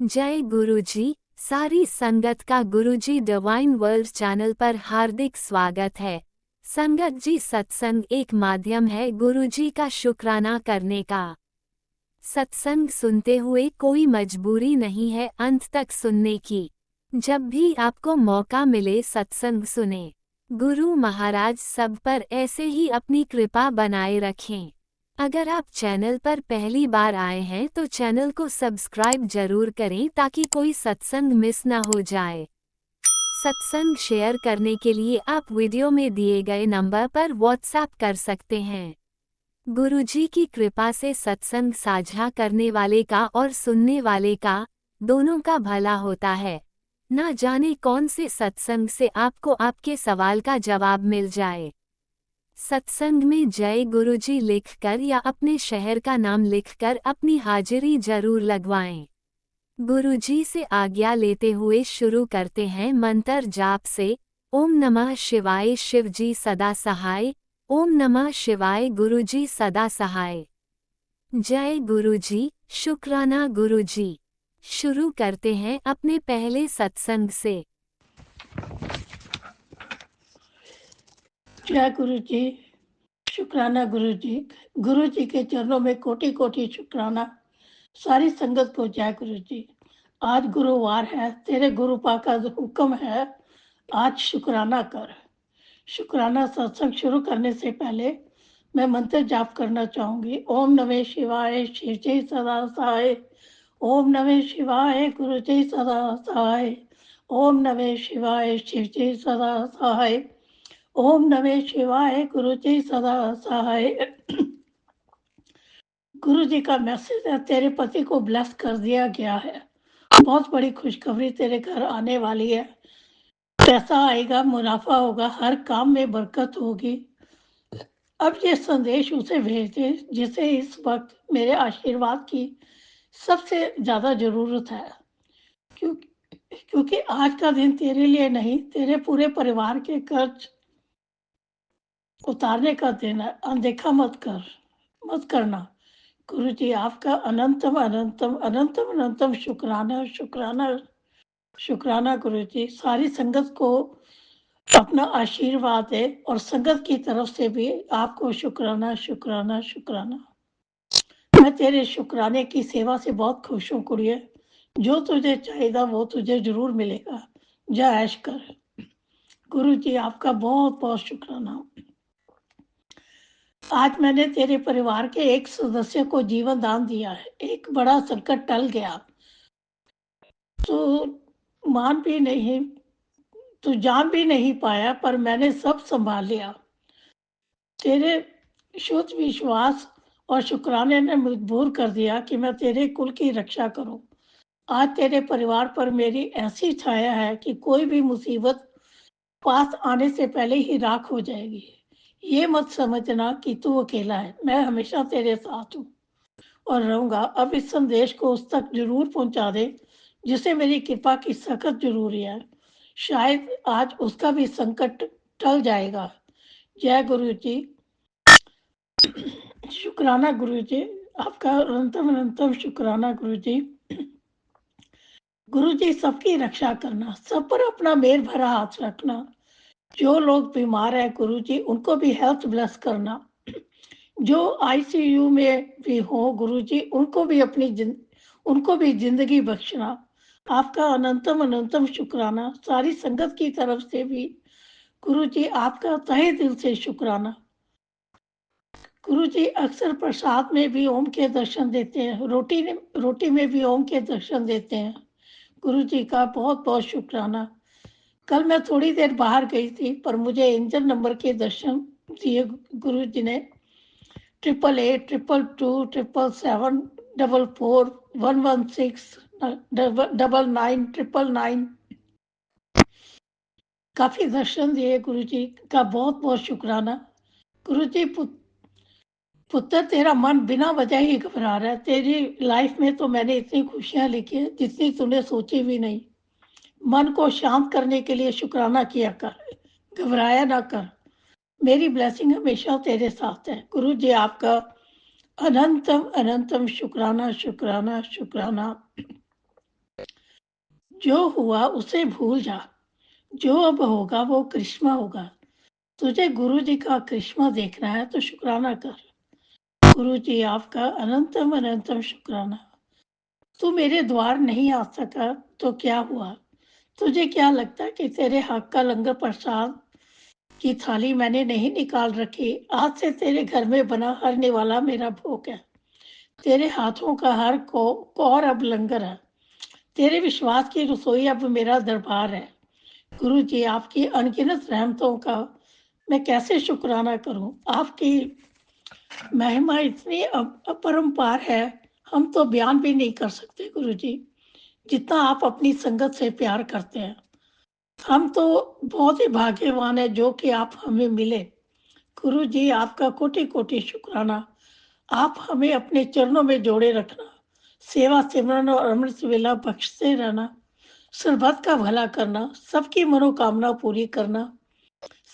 जय गुरुजी। सारी संगत का गुरुजी डिवाइन वर्ल्ड चैनल पर हार्दिक स्वागत है। संगत जी, सत्संग एक माध्यम है गुरुजी का शुक्राना करने का। सत्संग सुनते हुए कोई मजबूरी नहीं है अंत तक सुनने की। जब भी आपको मौका मिले सत्संग सुने। गुरु महाराज सब पर ऐसे ही अपनी कृपा बनाए रखें। अगर आप चैनल पर पहली बार आए हैं तो चैनल को सब्सक्राइब जरूर करें ताकि कोई सत्संग मिस ना हो जाए। सत्संग शेयर करने के लिए आप वीडियो में दिए गए नंबर पर व्हाट्सएप कर सकते हैं। गुरुजी की कृपा से सत्संग साझा करने वाले का और सुनने वाले का दोनों का भला होता है। ना जाने कौन से सत्संग से आपको आपके सवाल का जवाब मिल जाए। सत्संग में जय गुरुजी लिखकर या अपने शहर का नाम लिखकर अपनी हाजिरी जरूर लगवाएं। गुरुजी से आज्ञा लेते हुए शुरू करते हैं मंत्र जाप से। ओम नमः शिवाय शिवजी सदा सहाय। ओम नमः शिवाय गुरुजी सदा सहाय। जय गुरुजी, शुक्राना गुरुजी। शुरू करते हैं अपने पहले सत्संग से। जय गुरु जी, शुक्राना गुरु जी। गुरु जी के चरणों में कोटि कोटि शुक्राना। सारी संगत को जय गुरु जी। आज गुरुवार है, तेरे गुरु पाक का हुक्म है, आज शुक्राना कर। शुक्राना सत्संग शुरू करने से पहले मैं मंत्र जाप करना चाहूंगी। ओम नमः शिवाय शिव जी सदा सहाय। ओम नमः शिवाय गुरु जी सदा सहाय। ओम नमः शिवाय शिव जी सदा सहाय। ओम नमः शिवाय गुरु जी सदा सहाय। गुरु जी का मैसेज है, तेरे पति को ब्लेस कर दिया गया है। बहुत बड़ी खुशखबरी तेरे घर आने वाली है। पैसा आएगा, मुनाफा होगा, हर काम में बरकत होगी। अब ये संदेश उसे भेज दे जिसे इस वक्त मेरे आशीर्वाद की सबसे ज्यादा जरूरत है। क्योंकि आज का दिन तेरे लिए नहीं, तेरे पूरे परिवार के कर्ज उतारने का दिन है। अनदेखा मत करना। गुरु जी आपका अनंतम अनंतम अनंतम अनंतम शुक्राना शुक्राना शुक्राना। गुरु जी सारी संगत को अपना आशीर्वाद दे और संगत की तरफ से भी आपको शुक्राना शुक्राना शुक्राना। मैं तेरे शुक्राने की सेवा से बहुत खुश हूँ कुड़िए। जो तुझे चाहिए वो तुझे जरूर मिलेगा। जय ऐश कर। गुरु जी आपका बहुत बहुत शुक्राना। आज मैंने तेरे परिवार के एक सदस्य को जीवन दान दिया है। एक बड़ा संकट टल गया। तो मान भी नहीं, तू जान भी नहीं पाया, पर मैंने सब संभाल लिया। तेरे शुद्ध विश्वास और शुक्राने ने मजबूर कर दिया कि मैं तेरे कुल की रक्षा करूं। आज तेरे परिवार पर मेरी ऐसी छाया है कि कोई भी मुसीबत पास आने से पहले ही राख हो जाएगी। ये मत समझना कि तू अकेला है, मैं हमेशा तेरे साथ हूँ और रहूंगा। अब इस संदेश को उस तक जरूर पहुंचा दे जिसे मेरी कृपा की सख्त जरूरी है। शायद आज उसका भी संकट टल जाएगा। जय गुरु जी। शुक्राना गुरु जी, आपका अनंतम अनंतम शुक्राना गुरु जी। गुरु जी सबकी रक्षा करना, सब पर अपना मेल भरा हाथ रखना। जो लोग बीमार है गुरु जी उनको भी हेल्थ ब्लेस करना। जो आईसीयू में भी हो गुरु जी उनको भी जिंदगी बख्शना। आपका अनंतम अनंतम शुक्राना। सारी संगत की तरफ से भी गुरु जी आपका तहे दिल से शुक्राना। गुरु जी अक्सर प्रसाद में भी ओम के दर्शन देते हैं, रोटी में भी ओम के दर्शन देते हैं। गुरु जी का बहुत बहुत शुक्राना। कल मैं थोड़ी देर बाहर गई थी पर मुझे इंजन नंबर के दर्शन दिए गुरु जी ने। 888 222 777 44 116 99 काफी दर्शन दिए। गुरु जी का बहुत बहुत शुक्राना। गुरु जी पुत्र तेरा मन बिना वजह ही घबरा रहा है। तेरी लाइफ में तो मैंने इतनी खुशियां लिखी है जितनी तूने सोची भी नहीं। मन को शांत करने के लिए शुक्राना किया कर, घबराया ना कर। मेरी ब्लेसिंग हमेशा तेरे साथ है। गुरु जी आपका अनंतम अनंतम शुक्राना शुक्राना शुक्राना। जो हुआ उसे भूल जा, जो अब होगा वो करिश्मा होगा। तुझे गुरु जी का करिश्मा देखना है तो शुक्राना कर। गुरु जी आपका अनंतम अनंतम शुक्राना। तू मेरे द्वार नहीं आ सका तो क्या हुआ? तुझे क्या लगता कि तेरे हक का लंगर प्रसाद की थाली मैंने नहीं निकाल रखी? आज से तेरे घर में बना हर निवाला मेरा भोग है। तेरे हाथों का हर कौर अब लंगर है। तेरे विश्वास की रसोई अब मेरा दरबार है। गुरु जी आपकी अनगिनत रहमतों का मैं कैसे शुक्राना करूं? आपकी महिमा इतनी अपरंपार है, हम तो बयान भी नहीं कर सकते गुरु जी, जितना आप अपनी संगत से प्यार करते हैं। हम तो बहुत ही भाग्यवान है जो कि आप हमें मिले। गुरु जी आपका कोटि कोटि शुक्राना। आप हमें अपने चरणों में जोड़े रखना, सेवा सिमरन और अमृत वेला बख्शते रहना, सर्वत का भला करना, सबकी मनोकामना पूरी करना,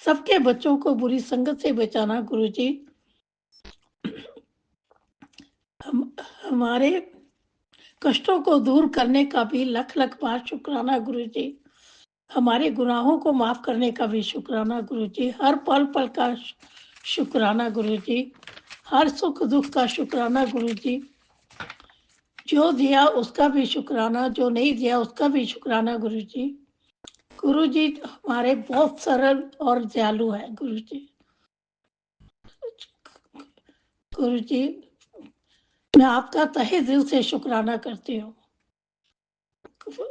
सबके बच्चों को बुरी संगत से बचाना। गुरु जी हमारे कष्टों को दूर करने का भी लख लख बार शुक्राना गुरु जी। हमारे गुनाहों को माफ करने का भी शुक्राना गुरु जी। हर पल पल का शुक्राना गुरु जी। हर सुख दुख का शुक्राना गुरु जी। जो दिया उसका भी शुक्राना, जो नहीं दिया उसका भी शुक्राना गुरु जी। गुरु जी हमारे बहुत सरल और दयालु है गुरु जी। गुरु जी मैं आपका तहे दिल से शुक्राना करती हूँ।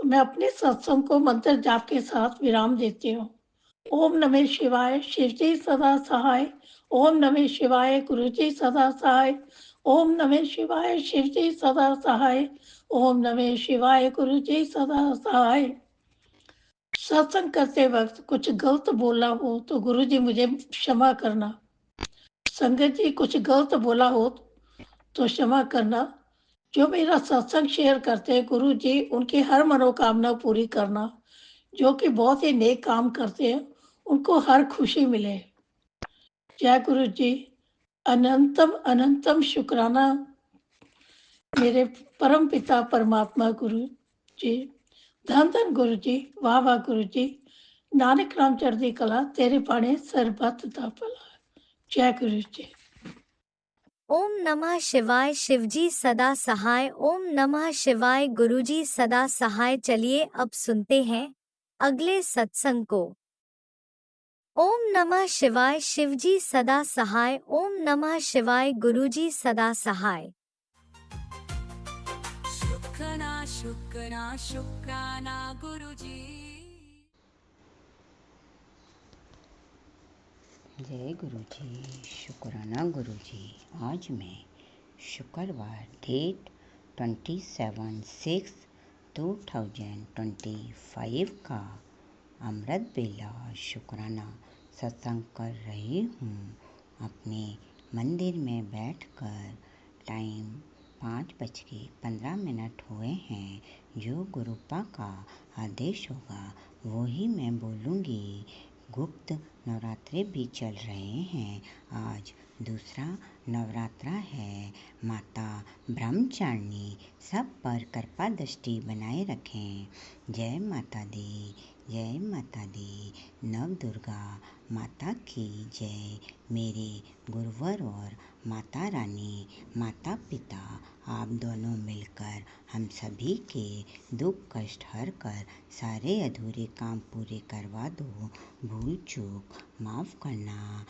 मैं अपने सत्संग को मंत्र जाप के साथ विराम देती हूँ। ओम नमः शिवाय, शिव जी सदा सहाय। ओम नमः शिवाय, गुरु जी सदा सहाय। ओम नमः शिवाय, शिव जी सदा सहाय। ओम नमः शिवाय, गुरु जी सदा सहाय। सत्संग करते वक्त कुछ गलत बोला हो तो गुरु जी मुझे क्षमा करना। संगत जी कुछ गलत बोला हो तो क्षमा करना। जो मेरा सत्संग शेयर करते हैं गुरु जी उनकी हर मनोकामना पूरी करना। जो कि बहुत ही नेक काम करते हैं उनको हर खुशी मिले। जय गुरु जी। अनंतम अनंतम शुक्राना मेरे परम पिता परमात्मा गुरु जी। धन धन गुरु जी, वाह वाह गुरु जी। नानक नाम चढ़दी कला तेरे बाणे सरबत दा भला। जय गुरु जी। ओम नमः शिवाय, शिवजी सदा सहाय। ओम नमः शिवाय, गुरुजी सदा सहाय। चलिए अब सुनते हैं अगले सत्संग को। ओम नमः शिवाय, शिवजी सदा सहाय। ओम नमः शिवाय, गुरुजी सदा सहाय। शुक्राना शुक्राना शुक्राना गुरुजी। जय गुरु जी, शुक्राना गुरु जी। आज मैं शुक्रवार डेट 27/6/2025 का अमृत बेला शुक्राना सत्संग कर रही हूँ। अपने मंदिर में बैठकर टाइम 5:15 हुए हैं। जो गुरुपा का आदेश होगा वो ही मैं बोलूँगी। गुप्त नवरात्रे भी चल रहे हैं। आज दूसरा नवरात्रा है। माता ब्रह्मचारिणी सब पर कृपा दृष्टि बनाए रखें। जय माता दी, जय माता दी। नव दुर्गा माता की जय। मेरे गुरुवर और माता रानी, माता पिता आप दोनों मिलकर हम सभी के दुख कष्ट हर कर सारे अधूरे काम पूरे करवा दो। भूल चूक माफ़ करना।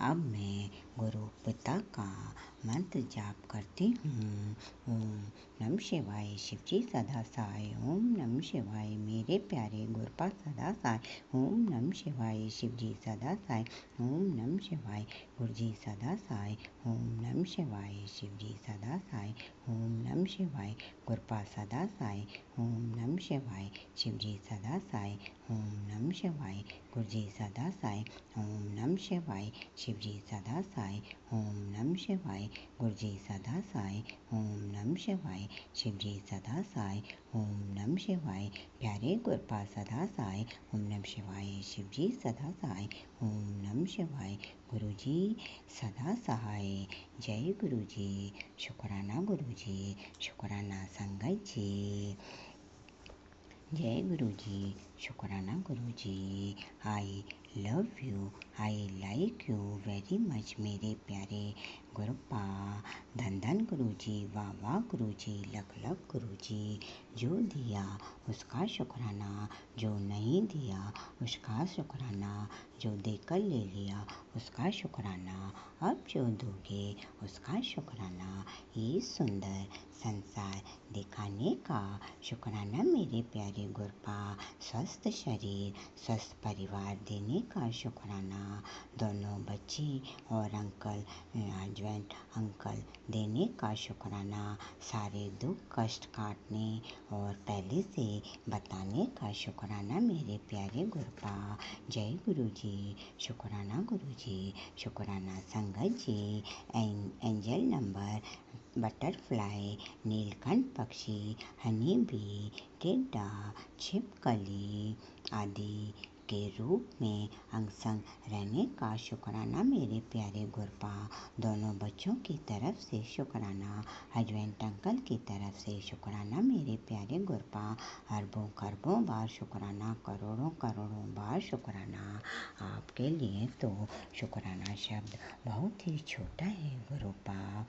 अब मैं गुरु पिता का मंत्र जाप करती हूँ। ओम नमः शिवाय, शिवजी सदा सहाय। ओम नमः शिवाय, मेरे प्यारे गुरुपा सदा सहाय। ओम नमः शिवाय, शिवजी सदा सहाय। ओम नमः शिवाय, गुरुजी सदा सहाय। ओम नमः शिवाय, शिवजी सदा सहाय। ओम नमः शिवाय, गुरुपा सदा सहाय। ओम नमः शिवाय, शिवजी सदा सहाय। ओम नमः शिवाय, गुरुजी सदा सहाय। ओम नमः शिवाय, शिवजी सदा सहाय। ओम नमः शिवाय, गुरुजी सदा सहाय। ओम नमः शिवाय, शिवजी सदा सहाय। ओम नमः शिवाय, प्यारे गुरुपा सदा सहाय। ओम नमः शिवाय, शिवजी सदा सहाय। ओम नमः शिवाय, गुरुजी सदा सहाय। जय गुरु जी, शुक्राना गुरु जी, शुक्राना संगत जी। जय गुरु जी, शुक्राना Guru ji. I love you, I like you very much मेरे प्यारे गुरुपा। धन धन गुरु जी, वाह वाह गुरु जी, लख लख गुरु जी। जो दिया उसका शुक्राना, जो नहीं दिया उसका शुक्राना, जो देकर ले लिया उसका शुक्राना, अब जो दोगे उसका शुक्राना। ये सुंदर संसार दिखाने का शुक्राना मेरे प्यारे गुरुपा। स्वस्थ शरीर स्वस्थ परिवार देने का शुक्राना। दोनों बच्चे और अंकल हस्बैंड अंकल देने का शुक्राना। सारे दुख कष्ट काटने और पहले से बताने का शुक्राना मेरे प्यारे गुरुपा। जय गुरु जी, शुक्राना गुरु जी, शुक्राना संगत जी। एंजल नंबर बटरफ्लाई, नीलकंठ पक्षी, हनी बी, टिड्डा, छिपकली आदि के रूप में अंग संग रहने का शुक्राना मेरे प्यारे गुरुपा। दोनों बच्चों की तरफ से शुक्राना, हस्बैंड अंकल की तरफ से शुक्राना मेरे प्यारे गुरुपा। अरबों खरबों बार शुक्राना, करोड़ों करोड़ों बार शुक्राना। आपके लिए तो शुक्राना शब्द बहुत ही छोटा है गुरुपा।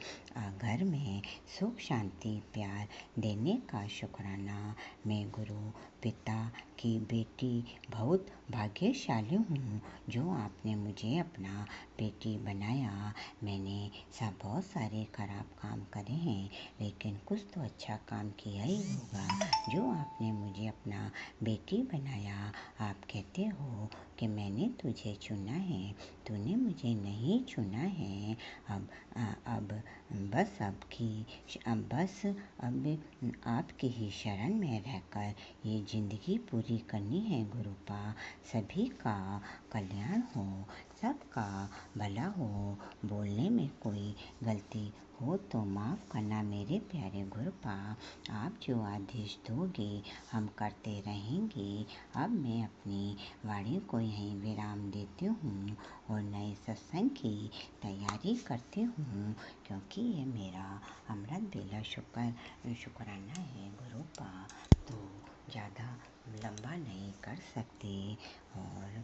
घर में सुख शांति प्यार देने का शुक्राना। मैं गुरु पिता की बेटी बहुत भाग्यशाली हूँ जो आपने मुझे अपना बेटी बनाया। मैंने सब बहुत सारे खराब काम करे हैं, लेकिन कुछ तो अच्छा काम किया ही होगा जो आपने मुझे अपना बेटी बनाया। आप कहते हो कि मैंने तुझे चुना है, तूने मुझे नहीं चुना है। अब बस आपकी ही शरण में रहकर ये ज़िंदगी पूरी करनी है गुरुपा। सभी का कल्याण हो, सबका भला हो। बोलने में कोई गलती हो तो माफ़ करना मेरे प्यारे गुरुपा। आप जो आदेश दोगे हम करते रहेंगे। अब मैं अपनी वाणी को यहीं विराम देती हूँ और नए सत्संग की तैयारी करती हूँ, क्योंकि ये मेरा अमृत बेला शुक्राना है गुरुपा, तो ज़्यादा लंबा नहीं कर सकते। और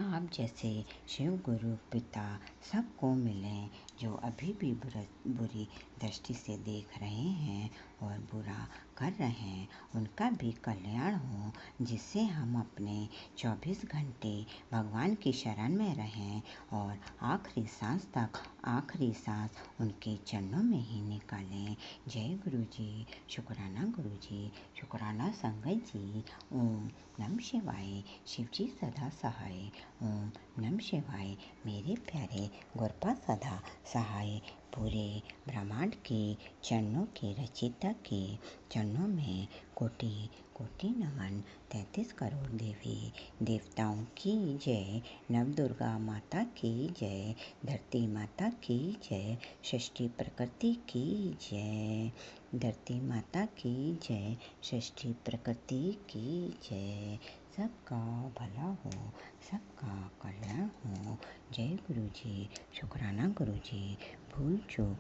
आप जैसे शिव गुरु पिता सबको मिलें जो अभी भी बुरी दृष्टि से देख रहे हैं और बुरा कर रहे हैं, उनका भी कल्याण हो, जिससे हम अपने 24 घंटे भगवान की शरण में रहें और आखिरी सांस उनके चरणों में ही निकालें। जय गुरु जी, शुक्राना गुरु जी, शुक्राना संगत जी। ओम नमः शिवाय। शिव जी सदा सहाय। ओम नमः शिवाय। मेरे प्यारे गुरुपा सदा सहाय। पूरे ब्रह्मांड के चरणों के रचयिता के चरणों में कोटि कोटि नमन। 33 करोड़ देवी देवताओं की जय। नवदुर्गा माता की जय। धरती माता की जय। षष्ठी प्रकृति की जय। धरती माता की जय। षष्ठी प्रकृति की जय। सबका भला हो, सबका कल्याण हो। जय गुरु जी, शुक्राना गुरु जी। भूल चूक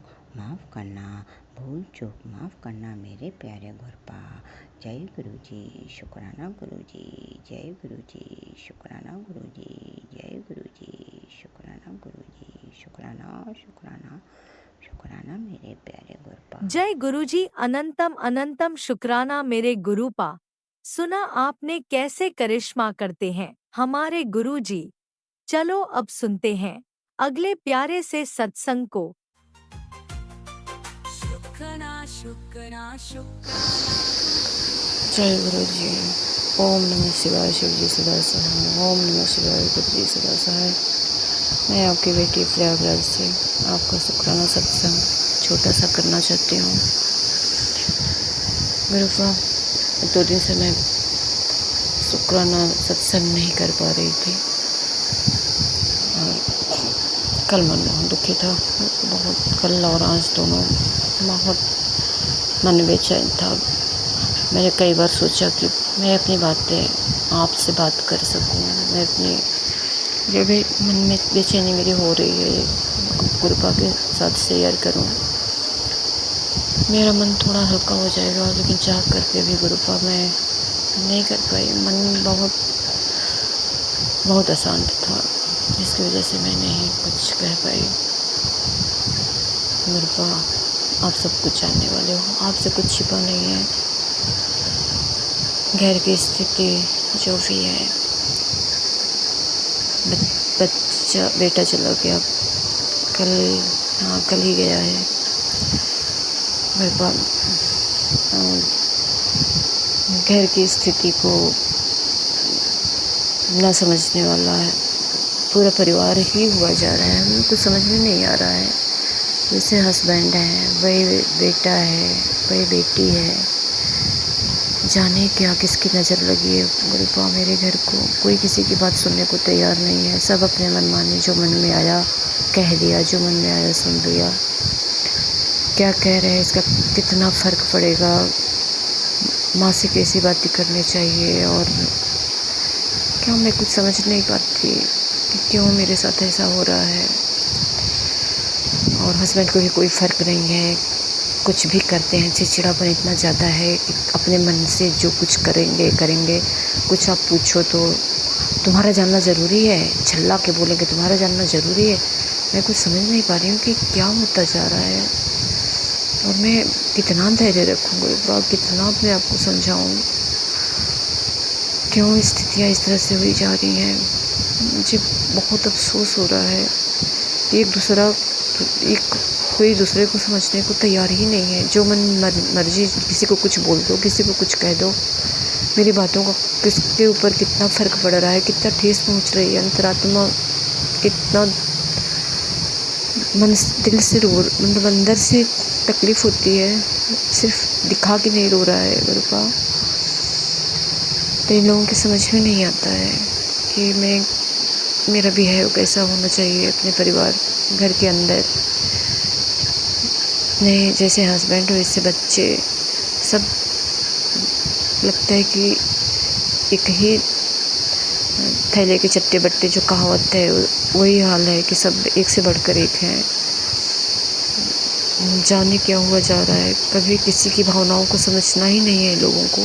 माफ़ करना मेरे प्यारे गुरुपा। जय गुरु जी, शुक्राना गुरु जी। जय गुरु जी, शुक्राना गुरु जी। जय गुरु जी, शुक्राना गुरु जी। शुक्राना शुक्राना शुक्राना मेरे प्यारे गुरुपा। जय गुरुजी, अनंतम अनंतम शुक्राना मेरे गुरुपा। सुना आपने कैसे करिश्मा करते हैं हमारे गुरुजी। चलो अब सुनते हैं अगले प्यारे से सत्संग को। शुक्राना शुक्राना शुक्राना। जय गुरु जी। ओम नमः शिवाय। शिव जी सदा सहाय। ओम नमः शिवाय। गुरु जी सदा सहाय। मैं आपकी बेटी प्रयागराज से आपका शुक्राना सत्संग छोटा सा करना चाहती हूँ गुरुपा। 2 दिन से मैं शुक्राना सत्संग नहीं कर पा रही थी और कल मन बहुत दुखी था बहुत। कल और आज दोनों बहुत मन बेचैन था। मैंने कई बार सोचा कि मैं अपनी बातें आपसे बात कर सकूं। मैं अपनी जो भी मन में बेचैनी मेरी हो रही है गुरुपा के साथ शेयर करूं। मेरा मन थोड़ा हल्का हो जाएगा, लेकिन चाह करके भी गुरुपा मैं नहीं कर पाई। मन बहुत अशांत था, जिसकी वजह से मैं नहीं कुछ कह पाई। गुरुपा, आप सब कुछ जानने वाले हो, आपसे कुछ छिपा नहीं है। घर की स्थिति जो भी है, बेटा चला गया कल ही गया है। गुरुपा, घर की स्थिति को ना समझने वाला है पूरा परिवार ही हुआ जा रहा है। उनको समझ में नहीं आ रहा है। जैसे हस्बैंड है, वही बेटा है, वही बेटी है, जाने क्या किसकी नज़र लगी है। गुरुपा, मेरे घर को कोई किसी की बात सुनने को तैयार नहीं है। सब अपने मन माने, जो मन में आया कह दिया, जो मन में आया सुन लिया। क्या कह रहे हैं, इसका कितना फ़र्क पड़ेगा। माँ से कैसी बातें करनी चाहिए, और क्या मैं कुछ समझ नहीं पाती कि क्यों मेरे साथ ऐसा हो रहा है। और हस्बैंड को भी कोई फ़र्क नहीं है, कुछ भी करते हैं। चिड़चिड़ापन इतना ज़्यादा है कि अपने मन से जो कुछ करेंगे। कुछ आप पूछो तो तुम्हारा जानना ज़रूरी है, छल्ला के बोलेंगे तुम्हारा जानना ज़रूरी है। मैं कुछ समझ नहीं पा रही हूँ कि क्या होता जा रहा है, और मैं कितना धैर्य रखूँगी, कितना अपने आप को समझाऊँ। क्यों स्थितियाँ इस तरह से हुई जा रही हैं। मुझे बहुत अफसोस हो रहा है। कोई दूसरे को समझने को तैयार ही नहीं है। जो मर्जी, किसी को कुछ बोल दो, किसी को कुछ कह दो। मेरी बातों का किसके ऊपर कितना फ़र्क पड़ रहा है, कितना ठेस पहुंच रही है। अंतरात्मा कितना दिल से मतलब अंदर से तकलीफ़ होती है, सिर्फ दिखा के नहीं रो रहा है गुरुपा। तो इन लोगों की समझ में नहीं आता है कि मेरा बिहेव कैसा होना चाहिए अपने परिवार घर के अंदर। नहीं, जैसे हस्बैंड हो वैसे बच्चे, सब लगता है कि एक ही थैले के चट्टे बट्टे जो कहावत है, वही हाल है कि सब एक से बढ़कर एक हैं। जाने क्या हुआ जा रहा है। कभी किसी की भावनाओं को समझना ही नहीं है लोगों को।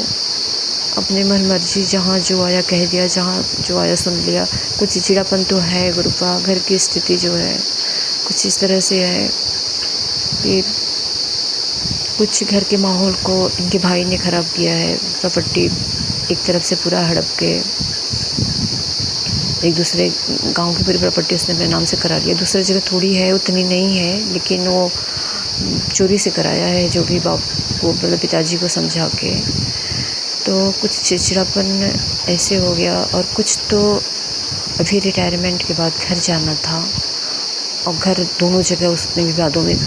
अपने मन मर्जी जहाँ जो आया कह दिया, जहाँ जो आया सुन लिया। कुछ चिड़चिड़ापन तो है गुरुपा। घर की स्थिति जो है कुछ इस तरह से है कि कुछ घर के माहौल को इनके भाई ने ख़राब किया है। प्रॉपर्टी एक तरफ से पूरा हड़प के एक दूसरे गांव की पूरी प्रॉपर्टी उसने अपने नाम से करा लिया। दूसरी जगह थोड़ी है, उतनी नहीं है, लेकिन वो चोरी से कराया है, जो भी बाप को मतलब पिताजी को समझा के। तो कुछ चिड़चिड़ापन ऐसे हो गया। और कुछ तो अभी रिटायरमेंट के बाद घर जाना था, और घर दोनों जगह उसने विवादों में,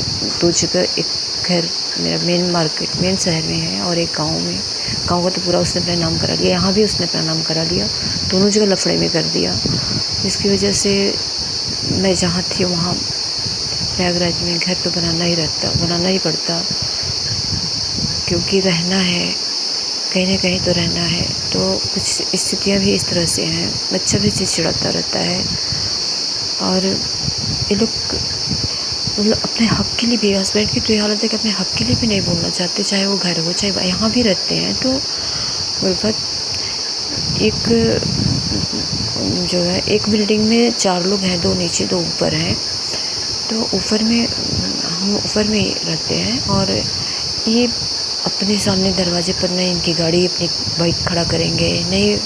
2 जगह, एक घर मेरा मेन शहर में है और एक गांव में। गांव का तो पूरा उसने अपना नाम करा लिया, यहाँ भी उसने अपना नाम करा लिया, दोनों जगह लफड़े में कर दिया। जिसकी वजह से मैं जहाँ थी वहाँ प्रयागराज में घर तो बनाना ही पड़ता, क्योंकि रहना है, कहीं ना कहीं तो रहना है। तो कुछ स्थितियाँ भी इस तरह से हैं। बच्चा भी चिड़चिड़ाता रहता है, और ये लोग मतलब अपने हक़ के लिए भी, हस्बैंड की तो ये हालत है कि अपने हक़ के लिए भी नहीं बोलना चाहते, चाहे वो घर हो चाहे यहाँ भी रहते हैं। तो गुरुपत एक जो है, एक बिल्डिंग में 4 लोग हैं, 2 नीचे 2 ऊपर हैं। तो हम ऊपर में रहते हैं, और ये अपने सामने दरवाजे पर नहीं इनकी गाड़ी, अपनी बाइक खड़ा करेंगे, नहीं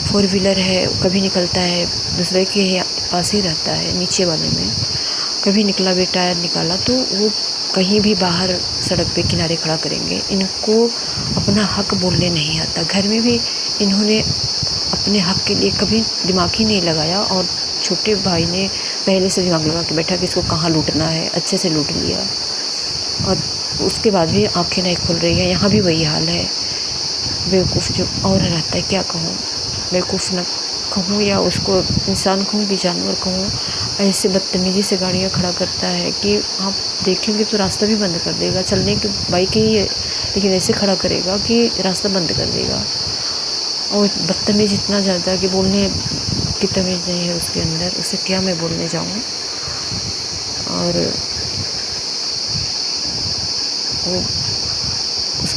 4 व्हीलर है, कभी निकलता है दूसरे के पास ही रहता है, नीचे वाले में कभी निकला भी, टायर निकाला तो वो कहीं भी बाहर सड़क पे किनारे खड़ा करेंगे। इनको अपना हक बोलने नहीं आता। घर में भी इन्होंने अपने हक के लिए कभी दिमाग ही नहीं लगाया, और छोटे भाई ने पहले से दिमाग लगा के बैठा कि इसको कहाँ लूटना है, अच्छे से लूट लिया, और उसके बाद भी आंखें नहीं खुल रही हैं। यहाँ भी वही हाल है। बेवकूफ़ जो और रहता है, क्या कहूँ, बेवकूफ़ न कहूँ या उसको इंसान कहूँ कि जानवर कहूँ, ऐसे बदतमीज़ी से गाड़ियाँ खड़ा करता है कि आप देखेंगे तो रास्ता भी बंद कर देगा। चलने की बाइक ही है, लेकिन ऐसे खड़ा करेगा कि रास्ता बंद कर देगा। और बदतमीज़ इतना ज़्यादा कि बोलने की तमीज़ नहीं है उसके अंदर, उससे क्या मैं बोलने जाऊँ। और वो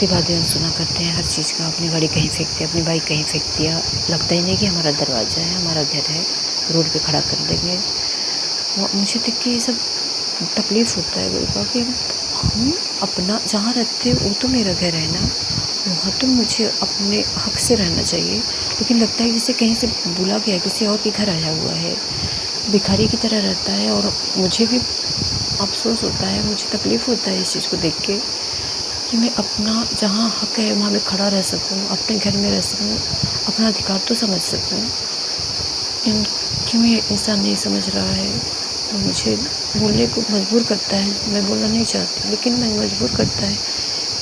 उसकी बातें हम सुना करते हैं हर चीज़ का। अपनी गाड़ी कहीं फेंक दिया, अपनी बाइक कहीं फेंक दिया, लगता ही नहीं कि हमारा दरवाज़ा है, हमारा घर है, रोड पे खड़ा कर देंगे। मुझे देख के ये सब तकलीफ़ होता है बिल्कुल कि हम अपना जहाँ रहते हैं वो तो मेरा घर है ना, वहाँ तो मुझे अपने हक से रहना चाहिए। लेकिन लगता है जैसे कहीं से बुला गया, किसी और के घर आया हुआ है, भिखारी की तरह रहता है। और मुझे भी अफसोस होता है, मुझे तकलीफ़ होता है इस चीज़ को देख के कि मैं अपना जहाँ हक है वहाँ मैं खड़ा रह सकूँ, अपने घर में रह सकूँ, अपना अधिकार तो समझ सकूँ। क्यों ये इंसान नहीं समझ रहा है, तो मुझे बोलने को मजबूर करता है। मैं बोलना नहीं चाहती लेकिन मैं मजबूर करता है।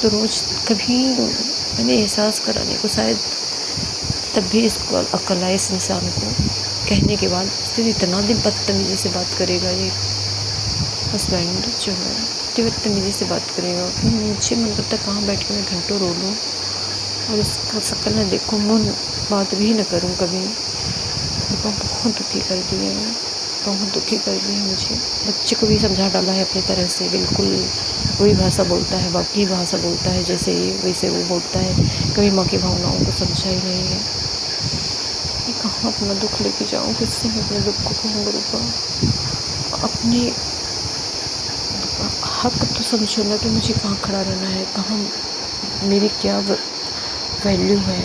तो रोज़ कभी मैंने एहसास कराने को शायद तब भी इसको अक्ल आए इस इंसान को कहने के बाद। फिर इतना दिन बदतमीज़ी से बात करेगा ये हस्बैंड जो है, इतनी बदतमीज़ी से बात करेगा। मुझे मन करता है कहाँ बैठ के मैं घंटों रो लूँ और इसका शक्ल न देखूँ, मुँह बात भी न करूँ कभी। बहुत दुखी कर दिए हैं, बहुत दुखी कर दिया मुझे। बच्चे को भी समझा डाला है अपनी तरह से, बिल्कुल वही भाषा बोलता है, बाकी भाषा बोलता है जैसे ये वैसे वो बोलता है। कभी माँ की भावनाओं को समझा ही नहीं है। मैं कहाँ अपना दुख लेके जाऊँ, किससे मैं अपने दुख को कहूँ गुरुपा। अपने हक तो समझो ना कि मुझे कहाँ खड़ा रहना है, कहाँ मेरी क्या वैल्यू है,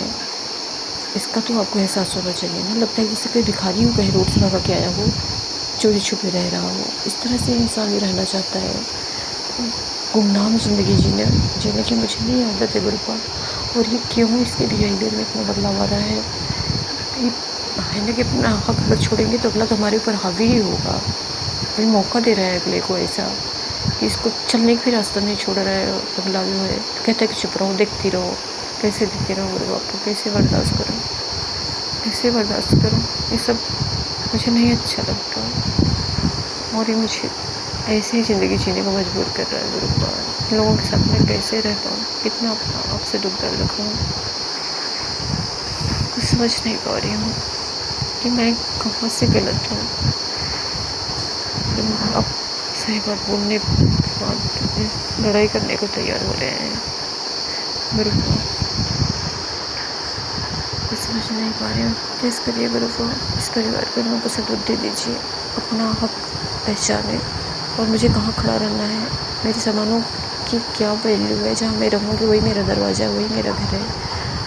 इसका तो आपको एहसास होना चाहिए ना। लगता है किसी कोई भिखारी हूँ, कहीं रोड से भगा के आया हो, चोरी छुपे रह रहा हो। इस तरह से इंसान ही रहना चाहता है। गुमनाम ज़िंदगी जीने की मुझे नहीं आदत है गुरुपा। और ये क्यों इसके बिहेवियर में इतना बदलाव आ रहा है। ये है ना कि अपना हक अगर छोड़ेंगे तो अगला तो हमारे ऊपर हावी ही होगा। कोई मौका दे रहा है अगले को ऐसा कि इसको चलने का भी रास्ता नहीं छोड़ रहा है। अगला जो है कहता है कि चुप रहो, देखती रहो। कैसे देखती रहो गुरु बापू, कैसे बर्दाश्त करूँ, कैसे बर्दाश्त करूँ। ये सब मुझे नहीं अच्छा लगता और ये मुझे ऐसे ही ज़िंदगी जीने को मजबूर कर रहा है गुरु बाबा। इन लोगों के साथ मैं कैसे रह पाऊँ, कितना अपना आपसे दुख दर्द रखूँ, कुछ समझ नहीं पा रही हूँ कि मैं कहाँ से गलत हूँ। अब सही बात बोलने के बाद लड़ाई करने को तैयार हो रहे हैं गुरु बाबा। कुछ समझ नहीं पा रही हूँ। प्लीज़ करिए गुरु बाबा, इस परिवार के लोगों को सद्बुद्धि दीजिए, अपना हक पहचाने और मुझे कहाँ खड़ा रहना है, मेरे सामानों की क्या वैल्यू है। जहाँ मैं रहूँगी वही मेरा दरवाज़ा, वही मेरा घर है।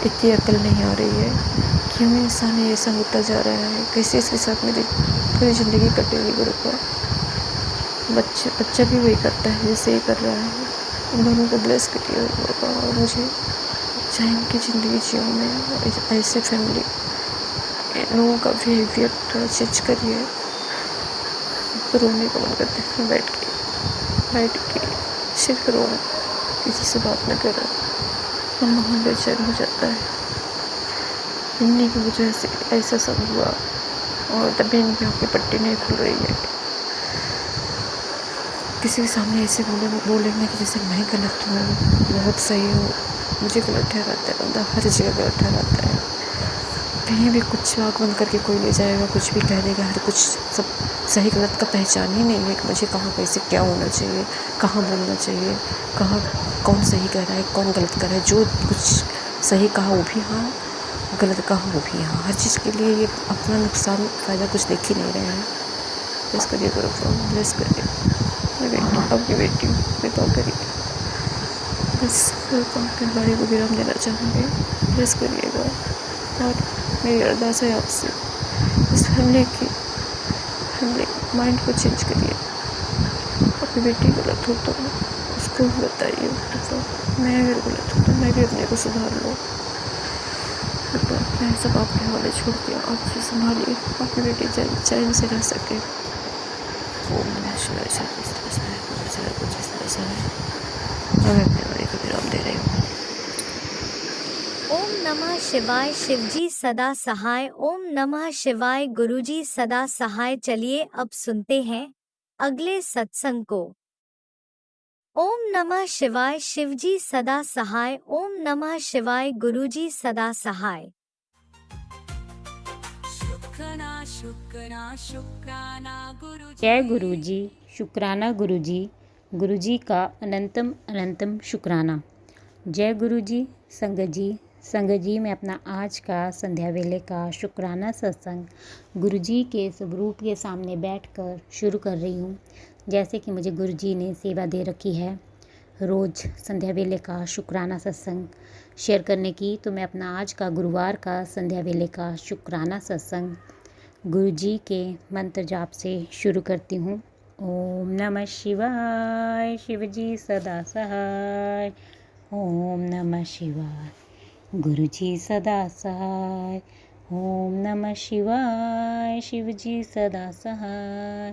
इतनी अकल नहीं आ रही है। क्यों इंसान ऐसा होता जा रहा है, कैसे इसके साथ मेरी पूरी ज़िंदगी कटेगी गुरु बाबा। बच्चा भी वही करता है जैसे ये कर रहा है। उन दोनों को ब्लेस करिए गुरु बाबा और मुझे चैन की ज़िंदगी जियो में। ऐसे फैमिली लोगों का बिहेवियर थोड़ा चेंज करिए। रोने का मन करता है, बैठ के सिर्फ रो, किसी से बात न करो। मन बहुत बेचैन हो जाता है। इन्हीं की वजह से ऐसा सब हुआ और तभी इनकी आँखें पट्टी नहीं खुल रही है। किसी के सामने ऐसे बोलेंगे कि जैसे मैं गलत हूँ, बहुत सही हूँ। मुझे गलत ठहराता है बंदा, हर जगह गलत ठहराता है। कहीं भी कुछ आँख बंद करके कोई ले जाएगा, कुछ भी कह देगा, हर कुछ सब सही गलत का पहचान ही नहीं है कि मुझे कहाँ कैसे क्या होना चाहिए, कहाँ बोलना चाहिए, कहाँ कौन सही कह रहा है, कौन गलत कर रहा है। जो कुछ सही कहा वो भी हाँ, गलत कहा वो भी हाँ। हर चीज़ के लिए ये अपना नुकसान फ़ायदा कुछ देख ही नहीं रहे हैं। ब्लेस करिए गुरु बाबा, ब्लेस करिए। मैं बेटी, आपकी बेटी हूँ, कृपा करिए। बस परिवार को विराम देना चाहूँगी, ब्लेस करिएगा। और मेरी अरदास है आपसे, इस फैमिली माइंड को चेंज करिए। अपनी बेटी गलत हो तो उसको भी बताइए, तो मैं अगर गलत हूँ तो मैं भी अपने को सुधार लूँ। तो मैं सब आपके हवाले छोड़ दिया, आप ही संभालिए, आपकी बेटी चैन से रह सके। वो मैं जिस तरह से मैं अपने बड़े को विराम दे रही हूँ। ओम नमः शिवाय। शिवजी सदा सहाय। ओम नमः शिवाय। गुरुजी सदा सहाय। चलिए अब सुनते हैं अगले सत्संग को। ओम नमः शिवाय। शिवजी सदा सहाय। ओम नमः शिवाय। गुरुजी सदा सहाय। शुक्राना शुक्राना शुक्राना गुरुजी। जय गुरुजी। शुक्राना गुरुजी। गुरुजी का अनंतम अनंतम शुक्राना। जय गुरु जी। संगत जी मैं अपना आज का संध्या वेले का शुक्राना सत्संग गुरु जी के स्वरूप के सामने बैठकर शुरू कर रही हूँ। जैसे कि मुझे गुरु जी ने सेवा दे रखी है रोज़ संध्या वेले का शुक्राना सत्संग शेयर करने की, तो मैं अपना आज का गुरुवार का संध्या वेले का शुक्राना सत्संग गुरु जी के मंत्र जाप से शुरू करती हूँ। ओम नमः शिवाय, शिव जी सदा सहाय। ओम नमः शिवाय, गुरु जी सदा सहाय। ओम नमः शिवाय, शिव जी सदा सहाय।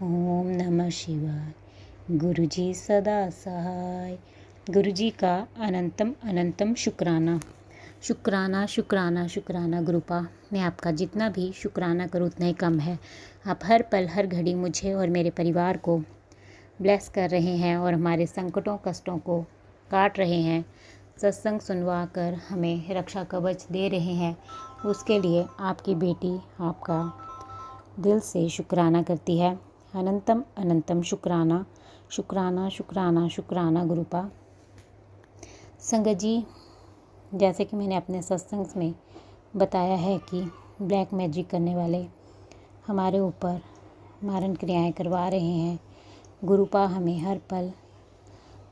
ओम नमः शिवाय, गुरु जी सदा सहाय। गुरु जी का अनंतम अनंतम शुक्राना। शुक्राना शुक्राना शुक्राना गुरुपा। मैं आपका जितना भी शुक्राना करूँ उतना ही कम है। आप हर पल हर घड़ी मुझे और मेरे परिवार को ब्लेस कर रहे हैं और हमारे संकटों कष्टों को काट रहे हैं। सत्संग सुनवा कर हमें रक्षा कवच दे रहे हैं। उसके लिए आपकी बेटी आपका दिल से शुक्राना करती है। अनंतम अनंतम शुक्राना शुक्राना शुक्राना शुक्राना गुरुपा। संगत जी, जैसे कि मैंने अपने सत्संग में बताया है कि ब्लैक मैजिक करने वाले हमारे ऊपर मारण क्रियाएं करवा रहे हैं। गुरुपा हमें हर पल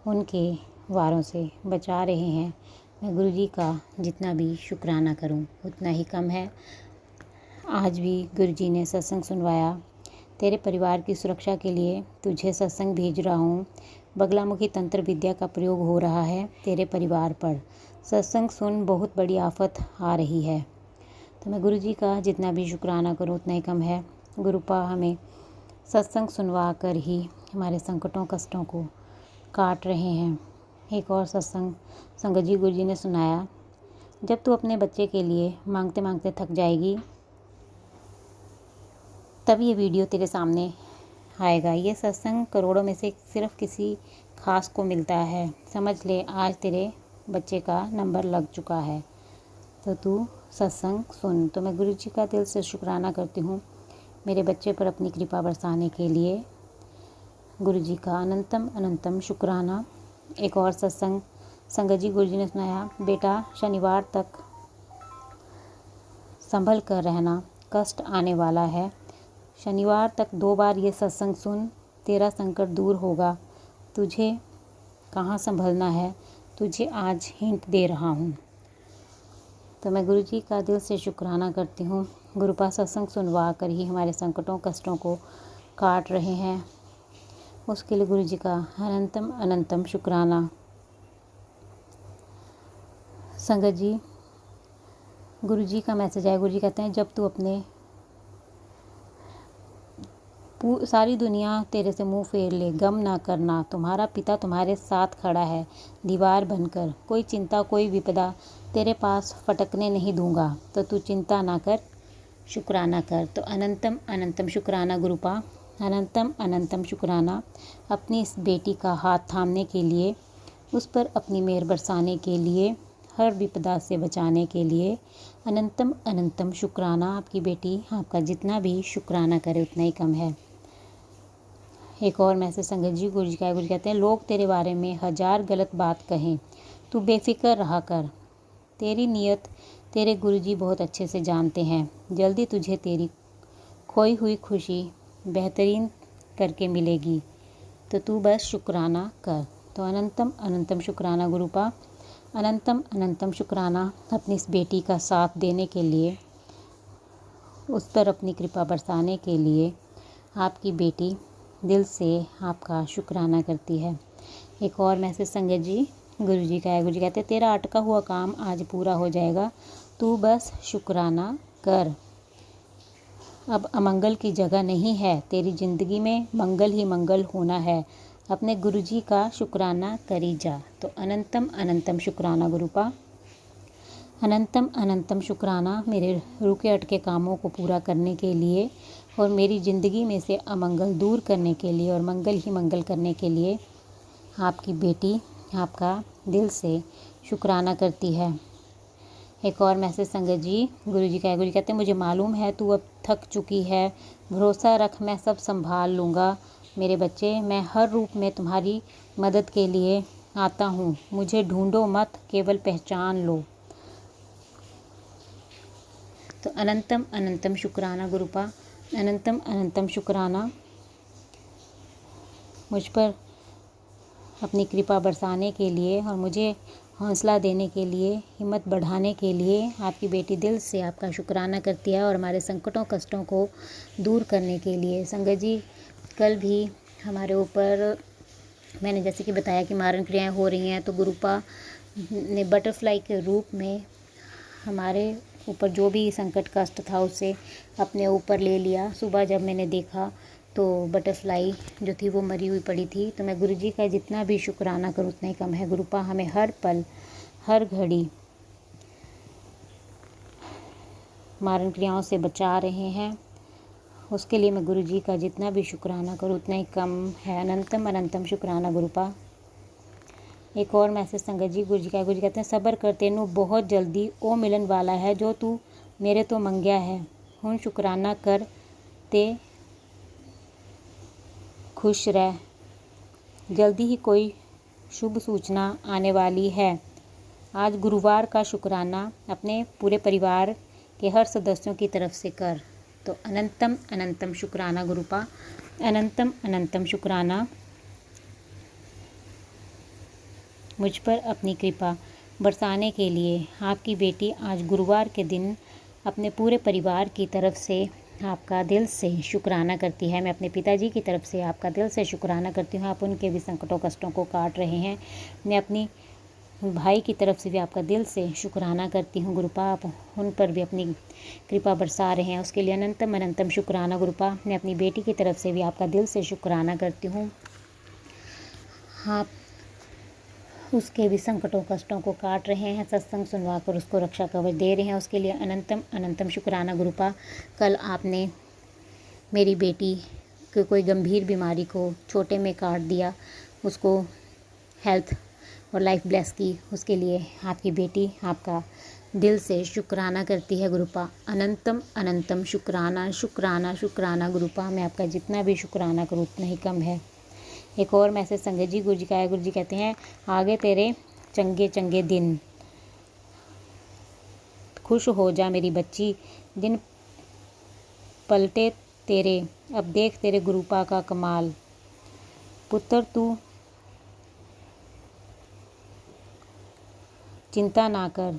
उनके वारों से बचा रहे हैं। मैं गुरु जी का जितना भी शुक्राना करूं उतना ही कम है। आज भी गुरु जी ने सत्संग सुनवाया। तेरे परिवार की सुरक्षा के लिए तुझे सत्संग भेज रहा हूँ। बगलामुखी तंत्र विद्या का प्रयोग हो रहा है तेरे परिवार पर। सत्संग सुन, बहुत बड़ी आफत आ रही है। तो मैं गुरु जी का जितना भी शुक्राना करूँ उतना ही कम है। गुरुपा हमें सत्संग सुनवा कर ही हमारे संकटों कष्टों को काट रहे हैं। एक और सत्संग संगत जी गुरु जी ने सुनाया, जब तू अपने बच्चे के लिए मांगते मांगते थक जाएगी तब ये वीडियो तेरे सामने आएगा। ये सत्संग करोड़ों में से सिर्फ किसी खास को मिलता है। समझ ले, आज तेरे बच्चे का नंबर लग चुका है, तो तू सत्संग सुन। तो मैं गुरु जी का दिल से शुक्राना करती हूँ मेरे बच्चे पर अपनी कृपा बरसाने के लिए। गुरु जी का अनंतम अनंतम शुक्राना। एक और सत्संग संगत जी गुरु जी ने सुनाया, बेटा शनिवार तक संभल कर रहना, कष्ट आने वाला है। शनिवार तक 2 बार ये सत्संग सुन, तेरा संकट दूर होगा। तुझे कहाँ संभलना है, तुझे आज हिंट दे रहा हूँ। तो मैं गुरु जी का दिल से शुक्राना करती हूँ। गुरुपा सत्संग सुनवा कर ही हमारे संकटों कष्टों को काट रहे हैं। उसके लिए गुरु जी का अनंतम अनंतम शुक्राना। संगत जी, गुरु जी का मैसेज है। गुरु जी कहते हैं, जब तू अपने सारी दुनिया तेरे से मुंह फेर ले, गम ना करना, तुम्हारा पिता तुम्हारे साथ खड़ा है दीवार बनकर। कोई चिंता कोई विपदा तेरे पास फटकने नहीं दूंगा। तो तू चिंता ना कर, शुक्राना कर। तो अनंतम अनंतम शुक्राना गुरुपा। अनंतम अनंतम शुक्राना अपनी इस बेटी का हाथ थामने के लिए, उस पर अपनी मेहर बरसाने के लिए, हर विपदा से बचाने के लिए। अनंतम अनंतम शुक्राना। आपकी बेटी आपका जितना भी शुक्राना करे उतना ही कम है। एक और मैसेज संगत जी गुरु जी का। गुरु जी कहते हैं, लोग तेरे बारे में 1000 गलत बात कहें, तू बेफिक्र रहा कर। तेरी नीयत तेरे गुरु जी बहुत अच्छे से जानते हैं। जल्दी तुझे तेरी खोई हुई खुशी बेहतरीन करके मिलेगी। तो तू बस शुक्राना कर। तो अनंतम अनंतम शुक्राना गुरुपा। अनंतम अनंतम शुक्राना अपनी इस बेटी का साथ देने के लिए, उस पर अपनी कृपा बरसाने के लिए। आपकी बेटी दिल से आपका शुक्राना करती है। एक और मैसेज संगत जी गुरु जी का है। गुरु जी कहते हैं, तेरा अटका हुआ काम आज पूरा हो जाएगा, तू बस शुक्राना कर। अब अमंगल की जगह नहीं है, तेरी ज़िंदगी में मंगल ही मंगल होना है। अपने गुरु जी का शुक्राना करी जा। तो अनंतम अनंतम शुक्राना गुरुपा। अनंतम अनंतम शुक्राना मेरे रुके अटके कामों को पूरा करने के लिए और मेरी ज़िंदगी में से अमंगल दूर करने के लिए और मंगल ही मंगल करने के लिए। आपकी बेटी आपका दिल से शुक्राना करती है। एक और मैसेज संगत जी गुरु जी का है। गुरु जी कहते हैं, मुझे मालूम है तू अब थक चुकी है, भरोसा रख, मैं सब संभाल लूँगा। मेरे बच्चे, मैं हर रूप में तुम्हारी मदद के लिए आता हूँ, मुझे ढूंढो मत, केवल पहचान लो। तो अनंतम अनंतम शुक्राना गुरुपा, अनंतम अनंतम शुक्राना मुझ पर अपनी कृपा बरसाने के लिए और मुझे हौसला देने के लिए, हिम्मत बढ़ाने के लिए। आपकी बेटी दिल से आपका शुक्राना करती है और हमारे संकटों कष्टों को दूर करने के लिए। संगत जी, कल भी हमारे ऊपर मैंने जैसे कि बताया कि मारण क्रियाएँ हो रही हैं, तो गुरुपा ने बटरफ्लाई के रूप में हमारे ऊपर जो भी संकट कष्ट था उसे अपने ऊपर ले लिया। सुबह जब मैंने देखा तो बटरफ्लाई जो थी वो मरी हुई पड़ी थी। तो मैं गुरुजी का जितना भी शुक्राना करूँ उतना ही कम है। गुरुपा हमें हर पल हर घड़ी मारण क्रियाओं से बचा रहे हैं, उसके लिए मैं गुरुजी का जितना भी शुक्राना करूँ उतना ही कम है। अनंतम अनंतम शुक्राना गुरुपा। एक और मैसेज संगत जी, गुरुजी कहते हैं, सब्र कर तेनू बहुत जल्दी ओ मिलन वाला है जो तू मेरे तो मंगया है। हुण शुक्राना कर ते खुश रह, जल्दी ही कोई शुभ सूचना आने वाली है। आज गुरुवार का शुक्राना अपने पूरे परिवार के हर सदस्यों की तरफ से कर। तो अनंतम अनंतम शुक्राना गुरुपा, अनंतम अनंतम शुक्राना मुझ पर अपनी कृपा बरसाने के लिए। आपकी बेटी आज गुरुवार के दिन अपने पूरे परिवार की तरफ से आपका दिल से शुक्राना करती है। मैं अपने पिताजी की तरफ से आपका दिल से शुक्राना करती हूँ, आप उनके भी संकटों कष्टों को काट रहे हैं। मैं अपनी भाई की तरफ से भी आपका दिल से शुक्राना करती हूँ गुरुपा, आप उन पर भी अपनी कृपा बरसा रहे हैं, उसके लिए अनंतम अनंतम शुक्राना गुरुपा। मैं अपनी बेटी की तरफ से भी आपका दिल से शुक्राना करती हूँ, आप उसके भी संकटों कष्टों को काट रहे हैं, सत्संग सुनवा कर उसको रक्षा कवच दे रहे हैं, उसके लिए अनंतम अनंतम शुक्राना गुरुपा। कल आपने मेरी बेटी को कोई गंभीर बीमारी को छोटे में काट दिया, उसको हेल्थ और लाइफ ब्लेस की, उसके लिए आपकी बेटी आपका दिल से शुक्राना करती है गुरुपा। अनंतम अनंतम शुक्राना शुक्राना शुक्राना गुरुपा। मैं आपका जितना भी शुक्राना करूँ उतना ही कम है। एक और मैसेज संगत जी, गुरुजी का है। गुरुजी कहते हैं, आगे तेरे चंगे चंगे दिन, खुश हो जा मेरी बच्ची, दिन पलटे तेरे, अब देख तेरे गुरुपा का कमाल। पुत्र तू चिंता ना कर,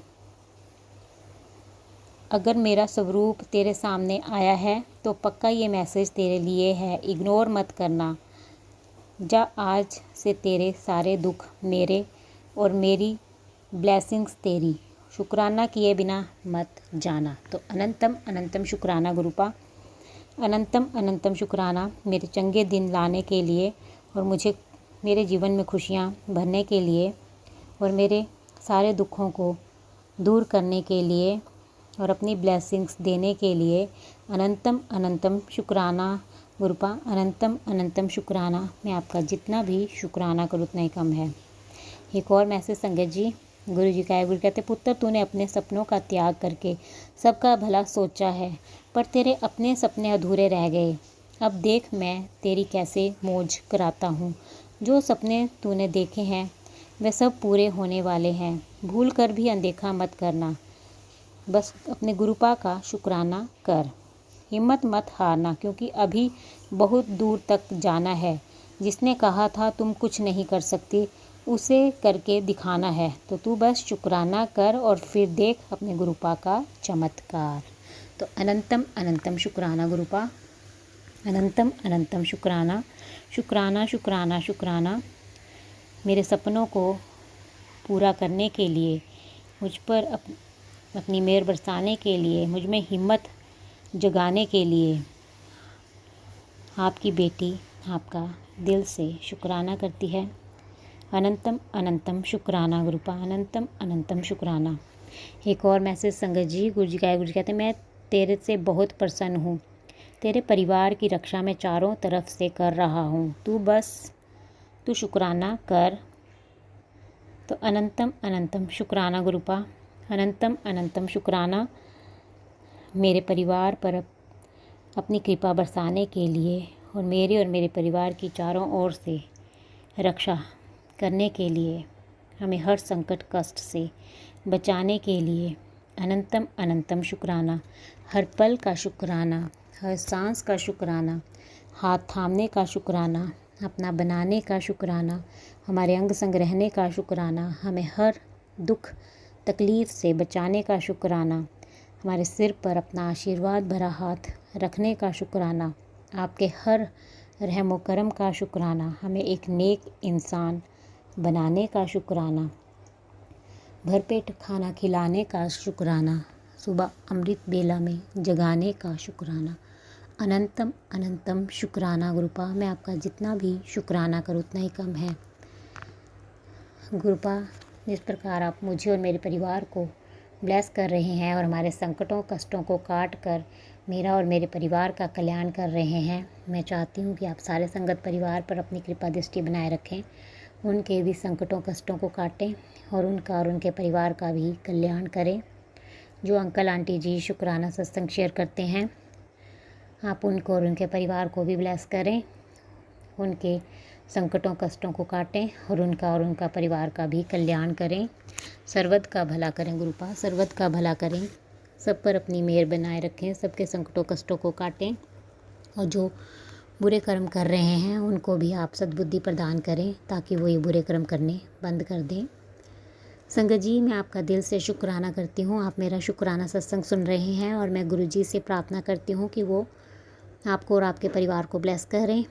अगर मेरा स्वरूप तेरे सामने आया है तो पक्का ये मैसेज तेरे लिए है, इग्नोर मत करना। जा आज से तेरे सारे दुख मेरे और मेरी ब्लेसिंग्स तेरी, शुक्राना किए बिना मत जाना। तो अनंतम अनंतम शुक्राना गुरुपा, अनंतम अनंतम शुक्राना मेरे चंगे दिन लाने के लिए और मुझे मेरे जीवन में खुशियाँ भरने के लिए और मेरे सारे दुखों को दूर करने के लिए और अपनी ब्लेसिंग्स देने के लिए। अनंतम अनंतम शुक्राना गुरुपा, अनंतम अनंतम शुक्राना। मैं आपका जितना भी शुक्राना करूँ उतना ही कम है। एक और मैसेज संगत जी, गुरुजी का है। गुरु कहते, पुत्र तूने अपने सपनों का त्याग करके सबका भला सोचा है, पर तेरे अपने सपने अधूरे रह गए। अब देख मैं तेरी कैसे मौज कराता हूँ। जो सपने तूने देखे हैं वे सब पूरे होने वाले हैं, भूल कर भी अनदेखा मत करना, बस अपने गुरुपा का शुक्राना कर। हिम्मत मत हारना, क्योंकि अभी बहुत दूर तक जाना है। जिसने कहा था तुम कुछ नहीं कर सकती, उसे करके दिखाना है। तो तू बस शुक्राना कर और फिर देख अपने गुरुपा का चमत्कार। तो अनंतम अनंतम शुक्राना गुरुपा, अनंतम अनंतम शुक्राना शुक्राना शुक्राना शुक्राना मेरे सपनों को पूरा करने के लिए, मुझ पर अपनी मेहर बरसाने के लिए, मुझ में हिम्मत जगाने के लिए आपकी बेटी आपका दिल से शुक्राना करती है। अनंतम अनंतम शुक्राना गुरुपा, अनंतम अनंतम शुक्राना। एक और मैसेज संगत जी, गुरुजी का है। गुरुजी कहते हैं, मैं तेरे से बहुत प्रसन्न हूँ, तेरे परिवार की रक्षा मैं चारों तरफ से कर रहा हूँ, तू शुक्राना कर। तो अनंतम अनंतम शुक्राना गुरुपा, अनंतम अनंतम शुक्राना मेरे परिवार पर अपनी कृपा बरसाने के लिए और मेरे परिवार की चारों ओर से रक्षा करने के लिए, हमें हर संकट कष्ट से बचाने के लिए अनंतम अनंतम शुक्राना। हर पल का शुक्राना, हर सांस का शुक्राना, हाथ थामने का शुक्राना, अपना बनाने का शुक्राना, हमारे अंग संग रहने का शुक्राना, हमें हर दुख तकलीफ़ से बचाने का शुक्राना, हमारे सिर पर अपना आशीर्वाद भरा हाथ रखने का शुक्राना, आपके हर रहम व करम का शुक्राना, हमें एक नेक इंसान बनाने का शुक्राना, भरपेट खाना खिलाने का शुक्राना, सुबह अमृत बेला में जगाने का शुक्राना। अनंतम अनंतम शुक्राना गुरुपा। मैं आपका जितना भी शुक्राना करूँ उतना ही कम है गुरुपा। जिस प्रकार आप मुझे और मेरे परिवार को ब्लेस कर रहे हैं और हमारे संकटों कष्टों को काट कर मेरा और मेरे परिवार का कल्याण कर रहे हैं, मैं चाहती हूँ कि आप सारे संगत परिवार पर अपनी कृपा दृष्टि बनाए रखें, उनके भी संकटों कष्टों को काटें और उनका और उनके परिवार का भी कल्याण करें। जो अंकल आंटी जी शुक्राना सत्संग शेयर करते हैं, आप उनको और उनके परिवार को भी ब्लेस करें, उनके संकटों कष्टों को काटें और उनका परिवार का भी कल्याण करें। सर्वद का भला करें गुरुपा, सर्वद का भला करें, सब पर अपनी मेहर बनाए रखें, सबके संकटों कष्टों को काटें और जो बुरे कर्म कर रहे हैं उनको भी आप सद्बुद्धि प्रदान करें ताकि वो ये बुरे कर्म करने बंद कर दें। संगत जी, मैं आपका दिल से शुक्राना करती हूँ, आप मेरा शुक्राना सत्संग सुन रहे हैं और मैं गुरुजी से प्रार्थना करती हूँ कि वो आपको और आपके परिवार को ब्लेस करें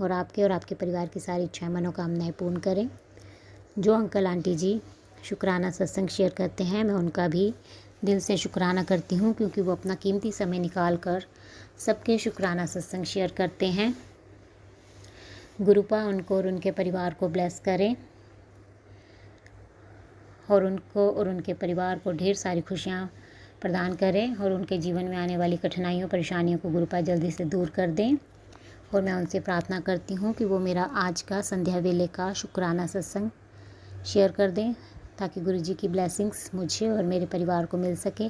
और आपके परिवार की सारी इच्छाएं मनोकामनाएं पूर्ण करें। जो अंकल आंटी जी शुक्राना सत्संग शेयर करते हैं, मैं उनका भी दिल से शुक्राना करती हूँ क्योंकि वो अपना कीमती समय निकाल कर सबके शुक्राना सत्संग शेयर करते हैं। गुरुपा उनको और उनके परिवार को ब्लेस करें और उनको और उनके परिवार को ढेर सारी खुशियाँ प्रदान करें और उनके जीवन में आने वाली कठिनाइयों परेशानियों को गुरुपा जल्दी से दूर कर दें। और मैं उनसे प्रार्थना करती हूँ कि वो मेरा आज का संध्या वेले का शुक्राना सत्संग शेयर कर दें ताकि गुरुजी की ब्लेसिंग्स मुझे और मेरे परिवार को मिल सके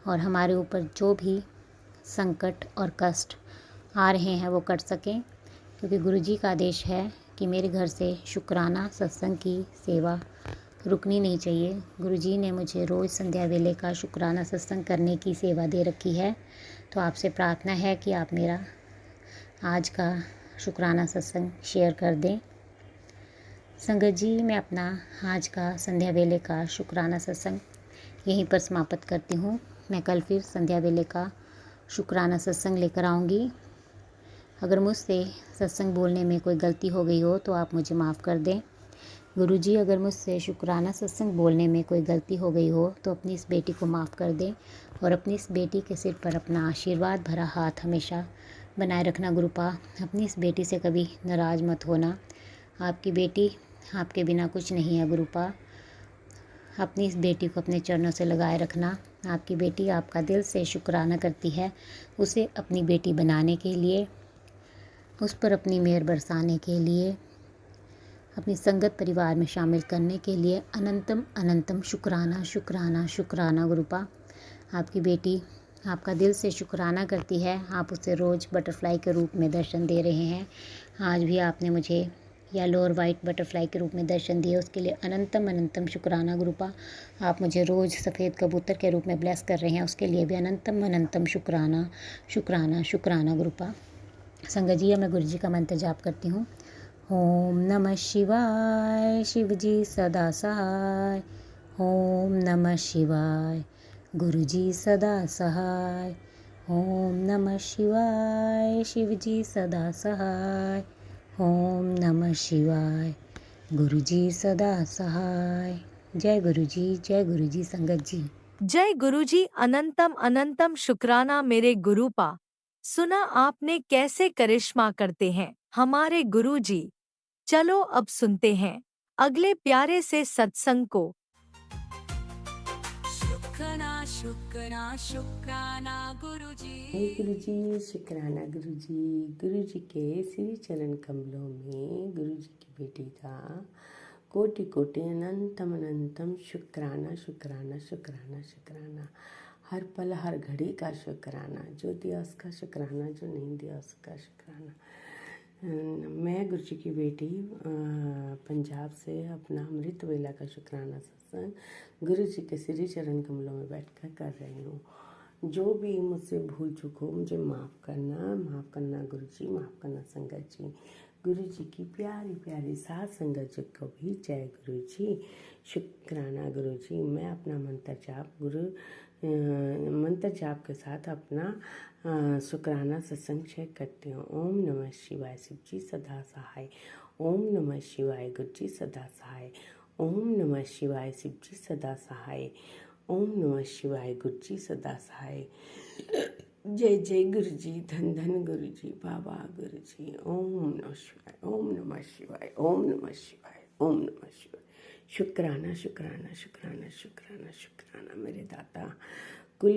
और हमारे ऊपर जो भी संकट और कष्ट आ रहे हैं वो कट सकें, क्योंकि गुरुजी का आदेश है कि मेरे घर से शुक्राना सत्संग की सेवा रुकनी नहीं चाहिए। गुरुजी ने मुझे रोज़ संध्या वेले का शुक्राना सत्संग करने की सेवा दे रखी है, तो आपसे प्रार्थना है कि आप मेरा आज का शुक्राना सत्संग शेयर कर दें। संगत जी, मैं अपना आज का संध्या वेले का शुक्राना सत्संग यहीं पर समाप्त करती हूँ। मैं कल फिर संध्या वेले का शुक्राना सत्संग लेकर आऊँगी। अगर मुझसे सत्संग बोलने में कोई गलती हो गई हो तो आप मुझे माफ़ कर दें। गुरुजी, अगर मुझसे शुक्राना सत्संग बोलने में कोई गलती हो गई हो तो अपनी इस बेटी को माफ़ कर दें और अपनी इस बेटी के सिर पर अपना आशीर्वाद भरा हाथ हमेशा बनाए रखना गुरुपा। अपनी इस बेटी से कभी नाराज़ मत होना, आपकी बेटी आपके बिना कुछ नहीं है गुरुपा। अपनी इस बेटी को अपने चरणों से लगाए रखना। आपकी बेटी आपका दिल से शुक्राना करती है, उसे अपनी बेटी बनाने के लिए, उस पर अपनी मेहर बरसाने के लिए, अपनी संगत परिवार में शामिल करने के लिए अनंतम अनंतम शुक्राना शुक्राना शुक्राना गुरुपा। आपकी बेटी आपका दिल से शुक्राना करती है, आप उसे रोज़ बटरफ्लाई के रूप में दर्शन दे रहे हैं। आज भी आपने मुझे येलो और वाइट बटरफ्लाई के रूप में दर्शन दिए, उसके लिए अनंतम अनंतम शुक्राना गुरुपा। आप मुझे रोज़ सफ़ेद कबूतर के रूप में ब्लेस कर रहे हैं, उसके लिए भी अनंतम अनंतम शुक्राना शुक्राना शुक्राना गुरुपा। संगत जी, मैं गुरु जी का मंत्र जाप करती हूँ। ओम नमः शिवाय, शिव जी सदा सहाय। ओम नमः शिवाय, गुरु जी सदा सहाय। ओम नमः शिवाय, शिव जी सदा सहाय। ओम नमः शिवाय, गुरु जी सदा सहाय। जय गुरु जी, जय गुरु जी। संगत जी, जय गुरुजी। अनंतम अनंतम शुक्राना मेरे गुरुपा। सुना आपने कैसे करिश्मा करते हैं हमारे गुरुजी। चलो अब सुनते हैं अगले प्यारे से सत्संग को। शुक्राना शुक्राना शुक्राना गुरुजी। जय गुरु जी, शुक्राना गुरु जी के श्री चरण कमलों में गुरु जी की बेटी का कोटि कोटि अनंतम अनंतम शुक्राना शुक्राना शुक्राना शुक्राना। हर पल हर घड़ी का शुक्राना, जो दिया उसका शुक्राना, जो नहीं दिया उसका शुक्राना। मैं गुरु जी की बेटी पंजाब से अपना अमृत वेला का शुक्राना सत्संग गुरु जी के श्री चरण कमलों में बैठकर कर रही हूँ। जो भी मुझसे भूल चूक हो मुझे माफ़ करना गुरु जी, माफ़ करना संगत जी। गुरु जी की प्यारी प्यारी साथ संगत जी को भी जय गुरु जी, शुक्राना गुरु जी। मैं अपना मंत्र जाप के साथ अपना शुक्राना सत्संग शेयर करती हूँ। ओम नमः शिवाय शिव जी सदा सहाय, ओम नमः शिवाय गुरु जी सदा सहाय, ओम नमः शिवाय शिव जी सदा सहाय, ओम नमः शिवाय गुरु जी सदा सहाय। जय जय गुरु जी, धन धन गुरु जी, बाबा गुरु जी। ओम नमः शिवाय, ओम नमः शिवाय, ओम नमः शिवाय, ओम नमः शिवाय। शुक्राना शुक्राना शुक्राना शुक्राना शुक्राना मेरे दाता कुल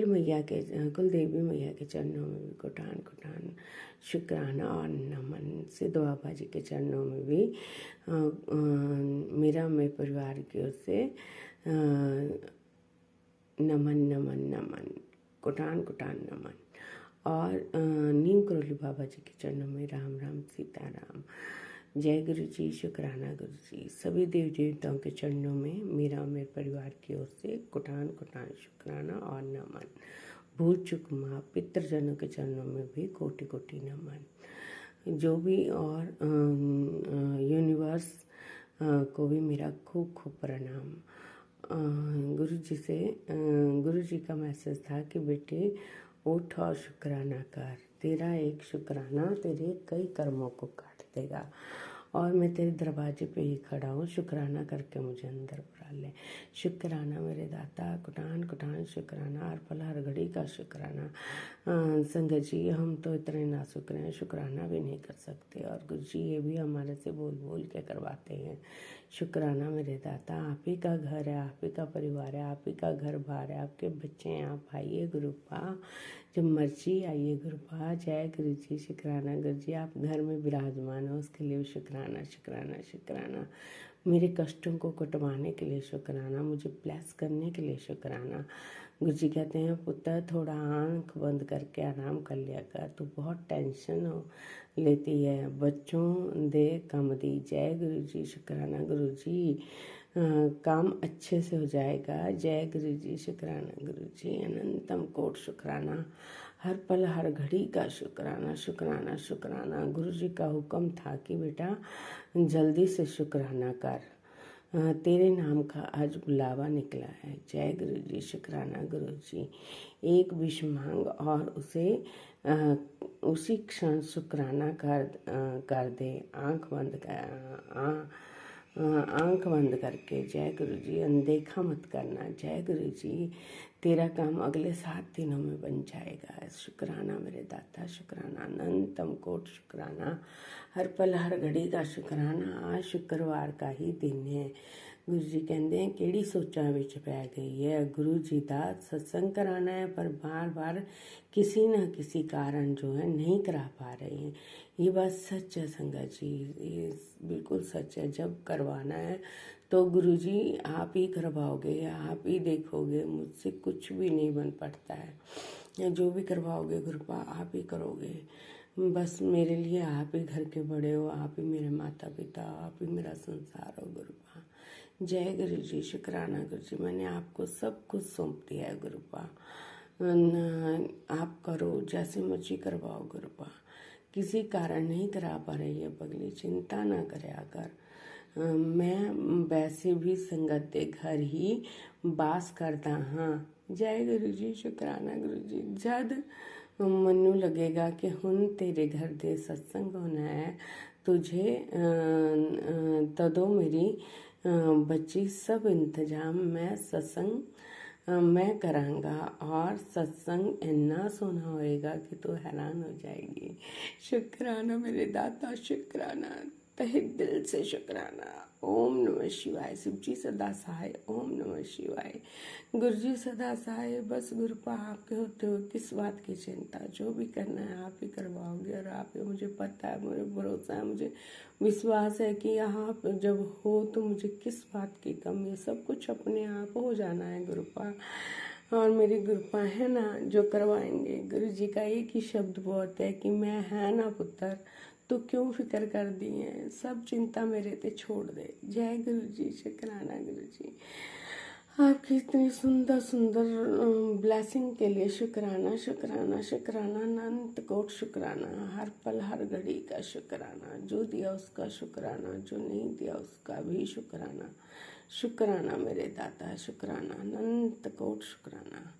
देवी मैया के चरणों में भी कोटान कोटान शुक्राना और नमन। सिद्ध बाबा जी के चरणों में भी मेरे परिवार की ओर से नमन नमन नमन, कोटान कोटान नमन। और नीम करोली बाबा जी के चरणों में राम राम सीता राम। जय गुरु जी, शुक्राना गुरु जी। सभी देव देवताओं के चरणों में मेरे परिवार की ओर से कोटान कोटान शुक्राना और नमन। भूल चुक माँ पितृजनों के चरणों में भी कोटि कोटि नमन। जो भी और यूनिवर्स को भी मेरा खूब खूब प्रणाम। गुरु जी का मैसेज था कि बेटे उठ और शुक्राना कर, तेरा एक शुक्राना तेरे कई कर्मों को काट देगा। और मैं तेरे दरवाजे पे ही खड़ा हूँ, शुक्राना करके मुझे अंदर बुला ले। शुक्राना मेरे दाता, कुटान कुटान शुक्राना, हर पल हर घड़ी का शुक्राना। संगत जी हम तो इतने नासुक हैं, शुक्राना भी नहीं कर सकते, और गुरु जी ये भी हमारे से बोल बोल के करवाते हैं। शुक्राना मेरे दाता, आप ही का घर है, आप ही का परिवार है, आप ही का घर बार है, आपके बच्चे हैं, आप आइए गुरुपा, जब मर्जी आइए गुरुपा। जय गुरु जी, शुक्राना गुरु जी, आप घर में विराजमान हो उसके लिए शुक्राना शुक्राना शुक्राना। मेरे कष्टों को कटवाने के लिए शुक्राना, मुझे ब्लेस करने के लिए शुक्राना। गुरु जी कहते हैं पुत्र थोड़ा आंख बंद करके आराम कर लिया कर, तू बहुत टेंशन लेती है, बच्चों दे कम दी। जय गुरु जी, शुक्राना गुरु जी, काम अच्छे से हो जाएगा। जय गुरु जी, शुक्राना गुरु जी, अनंतम कोट शुक्राना, हर पल हर घड़ी का शुक्राना शुक्राना शुक्राना। गुरु जी का हुक्म था कि बेटा जल्दी से शुक्राना कर, तेरे नाम का आज बुलावा निकला है। जय गुरु जी, शुक्राना गुरु जी। एक विश मांग और उसे उसी क्षण शुक्राना कर दे, आंख बंद करके। जय गुरु जी, अनदेखा मत करना। जय गुरु जी, तेरा काम अगले 7 दिनों में बन जाएगा। शुक्राना मेरे दाता, शुक्राना, अनंतम कोट शुक्राना, हर पल हर घड़ी का शुक्राना। आज शुक्रवार का ही दिन है। गुरु जी कहते हैं किहड़ी सोचां विच पै गई है। गुरु जी का सत्संग कराना है पर बार बार किसी न किसी कारण जो है नहीं करा पा रहे हैं। ये बात सच है संगत जी, ये बिल्कुल सच है। जब करवाना है तो गुरु जी आप ही करवाओगे, आप ही देखोगे, मुझसे कुछ भी नहीं बन पड़ता है। या जो भी करवाओगे गुरुपा आप ही करोगे। बस मेरे लिए आप ही घर के बड़े हो, आप ही मेरे माता पिता, आप ही मेरा संसार हो गुरुपा। जय गुरु जी, शुक्राना गुरु जी, मैंने आपको सब कुछ सौंप दिया है गुरुपा। आप करो, जैसे मर्जी करवाओ गुरुपा। किसी कारण नहीं करा पा रही है पगली, चिंता ना करया कर। मैं वैसे भी संगत के घर ही बास करता हाँ। जय गुरु जी, शुक्राना गुरु जी। जद मनु लगेगा कि हुन तेरे घर दे सत्संग होना है तुझे, तदो मेरी बच्ची सब इंतजाम मैं करांगा, और सत्संग इन्ना सोना होएगा कि तू हैरान हो जाएगी। शुक्राना मेरे दाता, शुक्राना, तहे दिल से शुक्राना। ओम नमः शिवाय, शिव जी सदा सहाय, ओम नमः शिवाय। गुरु जी सदा सहाय। बस गुरुपा आपके होते हो किस बात की चिंता, जो भी करना है आप ही करवाओगे, और आप ही, मुझे पता है, मुझे भरोसा है, मुझे विश्वास है कि आप जब हो तो मुझे किस बात की कमी है। सब कुछ अपने आप हो जाना है गुरुपा, और मेरे गुरुपा है ना जो करवाएंगे। गुरु जी का एक ही शब्द बहुत है कि मैं है ना पुत्र, तू क्यों फिक्र कर दी है, सब चिंता मेरे ते छोड़ दे। जय गुरु जी, शुक्राना गुरु जी, आपकी इतनी सुंदर सुंदर ब्लेसिंग के लिए शुक्राना शुक्राना शुक्राना, अनंत कोट शुक्राना, हर पल हर घड़ी का शुक्राना, जो दिया उसका शुक्राना, जो नहीं दिया उसका भी शुक्राना। शुक्राना मेरे दाता, शुक्राना, अनंत कोट शुक्राना।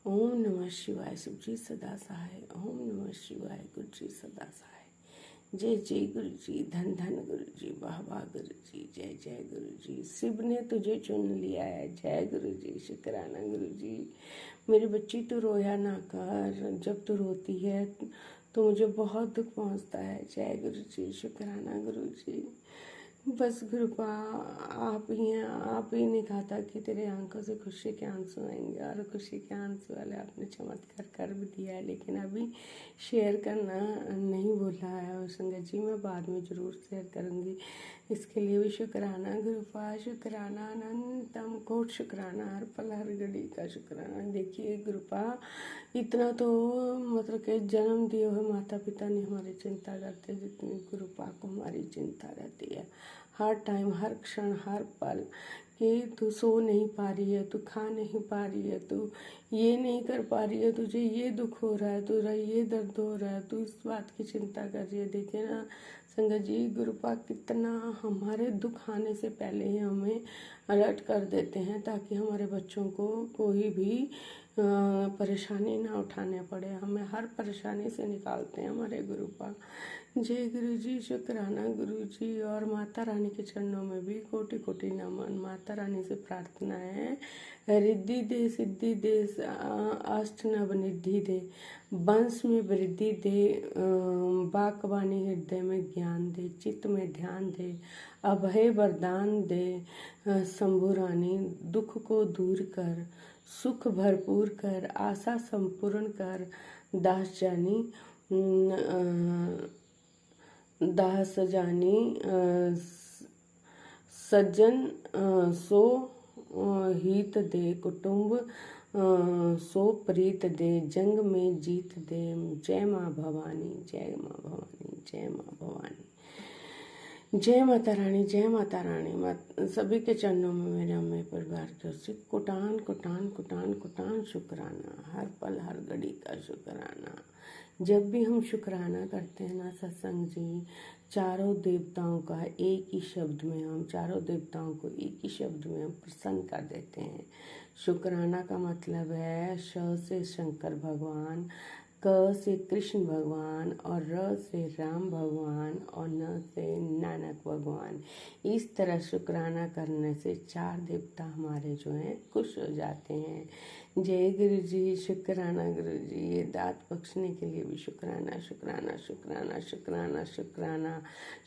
ओम नमः शिवाय, शिव जी सदा सहाय। ओम नमः शिवाय, गुरु जी सदा सहाय। जय जय गुरु जी, धन धन गुरु जी, वाह वाह गुरु जी, जय जय गुरु जी, शिव ने तुझे चुन लिया है। जय गुरु जी, शुक्राना गुरु जी। मेरी बच्ची तू रोया ना कर, जब तू रोती है तो मुझे बहुत दुख पहुंचता है। जय गुरु जी, शुक्राना गुरु जी। बस कृपा आप ही हैं, आप ही ने कहा था कि तेरे आंखों से खुशी के आंसू आएंगे, और खुशी के आंसू वाले आपने चमत्कार कर भी दिया है, लेकिन अभी शेयर करना नहीं भूला है। और संगत जी मैं बाद में ज़रूर शेयर करूँगी, इसके लिए भी शुक्राना गुरुपा, शुक्राना अनंतम कोट शुक्राना, हर पल हर घड़ी का शुक्राना। देखिए गुरुपा, इतना तो मतलब कि जन्म दिए हुए माता पिता नहीं हमारी चिंता करते जितनी गुरुपा को हमारी चिंता रहती है। हर टाइम, हर क्षण, हर पल कि तू सो नहीं पा रही है, तू खा नहीं पा रही है, तू ये नहीं कर पा रही है, तुझे ये दुख हो रहा है, तुझे ये दर्द हो रहा है, तू इस बात की चिंता कर रही है। देखिए ना संगत जी, गुरुपा कितना हमारे दुख आने से पहले ही हमें अलर्ट कर देते हैं, ताकि हमारे बच्चों को कोई भी परेशानी ना उठाने पड़े। हमें हर परेशानी से निकालते हैं हमारे गुरुपा। जय गुरु जी, शुक्राना गुरु जी। और माता रानी के चरणों में भी कोटि कोटि नमन। माता रानी से प्रार्थना है, रिद्धि दे, सिद्धि दे, अष्ट नव निधि दे, वंश में वृद्धि दे, बाकवानी हृदय में ज्ञान दे, चित्त में ध्यान दे, अभय वरदान दे। शंभु रानी दुख को दूर कर, सुख भरपूर कर, आशा संपूर्ण कर, दास जानी दास जानी सज्जन सो हित दे, कुटुंब सो प्रीत दे, जंग में जीत दे। जय माँ भवानी, जय माँ भवानी, जय माँ भवानी, जय माता रानी, जय माता रानी। सभी के चरणों में मेरे अम्मे परिवार की ओर से कोटान कोटान कोटान कोटान शुक्राना, हर पल हर घड़ी का शुक्राना। जब भी हम शुक्राना करते हैं ना सत्संग जी, चारों देवताओं का एक ही शब्द में, हम चारों देवताओं को एक ही शब्द में हम प्रसन्न कर देते हैं। शुक्राना का मतलब है श से शंकर भगवान, क से कृष्ण भगवान, और र से राम भगवान, और न से नानक भगवान। इस तरह शुक्राना करने से चार देवता हमारे जो हैं खुश हो जाते हैं। जय गुरु जी, शुक्राना गुरु जी। ये दांत बख्शने के लिए भी शुक्राना शुक्राना शुक्राना शुक्राना शुक्राना।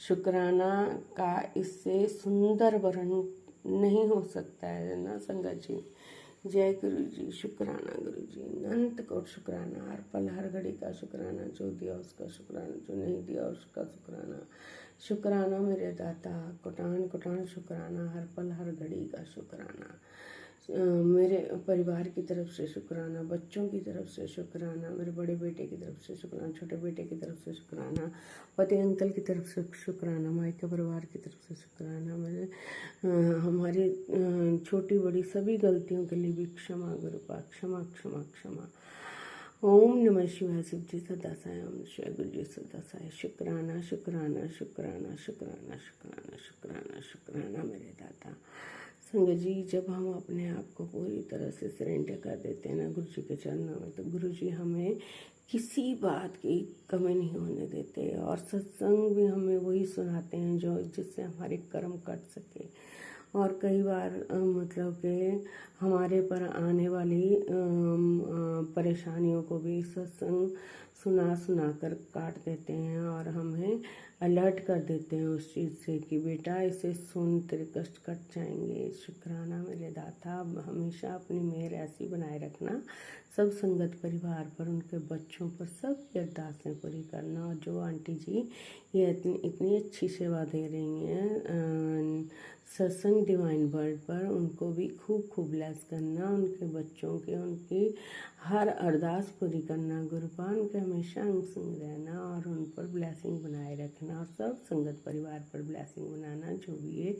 शुक्राना का इससे सुंदर वर्णन नहीं हो सकता है ना संगत जी। जय गुरु जी, शुक्राना गुरु जी, अनंत कोट शुक्राना, हर पल हर घड़ी का शुक्राना, जो दिया उसका शुक्राना, जो नहीं दिया उसका शुक्राना। शुक्राना मेरे दाता, कोटान कोटान शुक्राना, हर पल हर घड़ी का शुक्राना। मेरे परिवार की तरफ से शुक्राना, बच्चों की तरफ से शुक्राना, मेरे बड़े बेटे की तरफ से शुक्राना, छोटे बेटे की तरफ से शुक्राना, पति अंकल की तरफ से शुक्राना, मायके परिवार की तरफ से शुक्राना। मेरे हमारी छोटी बड़ी सभी गलतियों के लिए भी क्षमा गुरुपा, क्षमा क्षमा क्षमा। ओम नमः शिवाय, शिव जी सदा साय, ओम शिवाय, गुरु जी सदा साय। शुक्राना शुक्राना शुक्राना शुक्राना शुक्राना शुक्राना शुक्राना मेरे दाता। संगत जी, जब हम अपने आप को पूरी तरह से सरेंडर कर देते हैं ना गुरु जी के चरणों में, तो गुरु जी हमें किसी बात की कमी नहीं होने देते, और सत्संग भी हमें वही सुनाते हैं जो जिससे हमारे कर्म कट सके। और कई बार मतलब कि हमारे पर आने वाली परेशानियों को भी सत्संग सुना कर काट देते हैं, और हमें अलर्ट कर देते हैं उस चीज़ से कि बेटा इसे सुन, तेरे कष्ट कट जाएंगे। शुक्राना मेरे दाता, हमेशा अपनी मेहर ऐसी बनाए रखना सब संगत परिवार पर, उनके बच्चों पर, सब की अरदासें पूरी करना। और जो आंटी जी ये इतनी अच्छी सेवा दे रही हैं सत्संग डिवाइन वर्ल्ड पर उनको भी खूब खूब ब्लेस करना, उनके बच्चों के उनकी हर अरदास पूरी करना, गुरुपा उनके हमेशा अंग संग रहना और उन पर ब्लेसिंग बनाए रखना, और सब संगत परिवार पर ब्लेसिंग बनाना, जो भी ये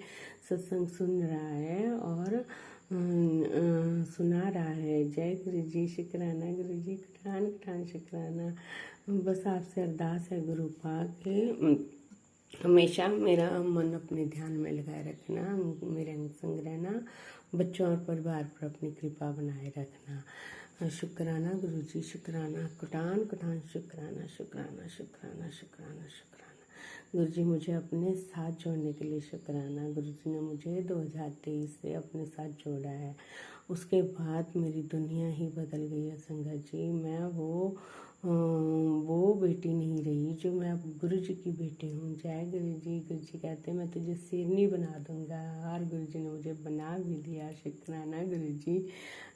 सत्संग सुन रहा है और सुना रहा है। जय गुरु जी, शुक्राना गुरु जी, कठान कठान शुक्राना। बस आपसे अरदास है गुरुपा के हमेशा मेरा मन अपने ध्यान में लगाए रखना, मेरे अंग संग रहना, बच्चों और परिवार पर अपनी कृपा बनाए रखना। शुक्राना गुरु जी, शुक्राना, कटान कटान शुक्राना, शुक्राना शुक्राना शुक्राना शुक्राना। गुरु जी मुझे अपने साथ जोड़ने के लिए शुक्राना। गुरु जी ने मुझे 2023 से अपने साथ जोड़ा है, उसके बाद मेरी दुनिया ही बदल गई है संगत जी। मैं वो बेटी नहीं रही जो मैं अब गुरु जी की बेटी हूँ। जय गुरु जी। गुरु जी कहते हैं मैं तुझे शेरनी बना दूंगा, और गुरु जी ने मुझे बना भी दिया। शुक्राना गुरु जी,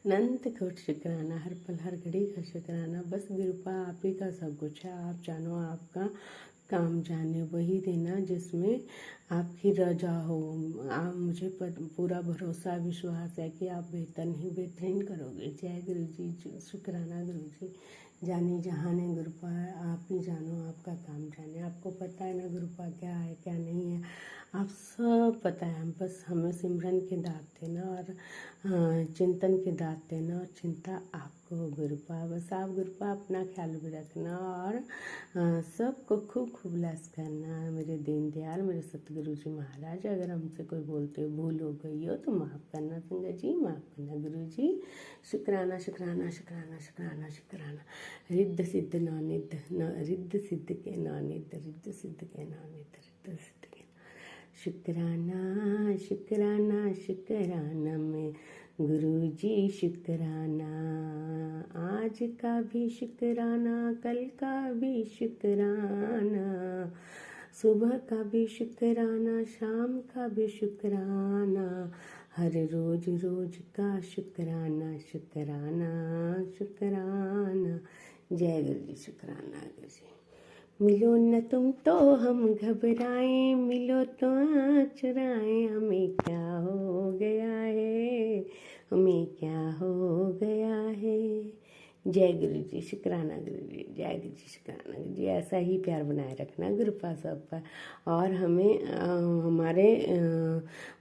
अनंत कोट शुक्राना, हर पल हर घड़ी का शुक्राना। बस गुरुपा आप ही का सब कुछ है, आप जानो आपका काम जाने वही देना जिसमें आपकी रजा हो। आप मुझे पूरा भरोसा विश्वास है कि आप बेहतरीन करोगे। जय गुरु जी, शुक्राना गुरु जी। जाने जहाने गुरुपा है, आप ही जानो आपका काम जाने। आपको पता है ना गुरुपा क्या है क्या नहीं है, आप सब पता है। बस हमें सिमरन के दात देना और चिंतन के दात देना, और चिंता आपको गुरुपा। बस आप गुरुपा अपना ख्याल भी रखना और सबको खूब खूब ब्लेस करना। मेरे दीनदयाल, मेरे सतगुरु जी महाराज, अगर हमसे कोई बोलते भूल हो गई हो तो माफ़ करना संगत जी, माफ़ करना गुरु जी। शुक्राना शुक्राना शुक्राना शुक्राना शुक्राना। रिद्ध सिद्ध नानिध न, रिद्ध सिद्ध के नानिध, रिद्ध सिद्ध के नानिध, रिद्ध सिद्ध के। शुक्राना शुक्राना शुक्राना में गुरु जी, शुक्राना आज का भी शुक्राना, कल का भी शुक्राना, सुबह का भी शुक्राना, शाम का भी शुक्राना, हर रोज रोज का शुक्राना शुक्राना शुक्राना। जय गुरु जी, शुक्राना गुरु जी। मिलो न तुम तो हम घबराएं, मिलो तो आँच चुराएं, हमें क्या हो गया है, हमें क्या हो गया है। जय गुरु जी, शुक्राना गुरु जी। जय गुरु जी, शुक्राना गुरु जी। ऐसा ही प्यार बनाए रखना गुरुपा सब पर, और हमें हमारे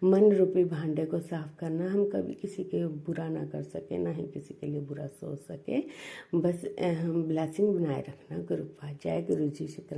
मन रूपी भांडे को साफ करना। हम कभी किसी के बुरा ना कर सके, ना ही किसी के लिए बुरा सोच सके। बस ब्लेसिंग बनाए रखना गुरुपा। जय गुरु जी, शुक्राना।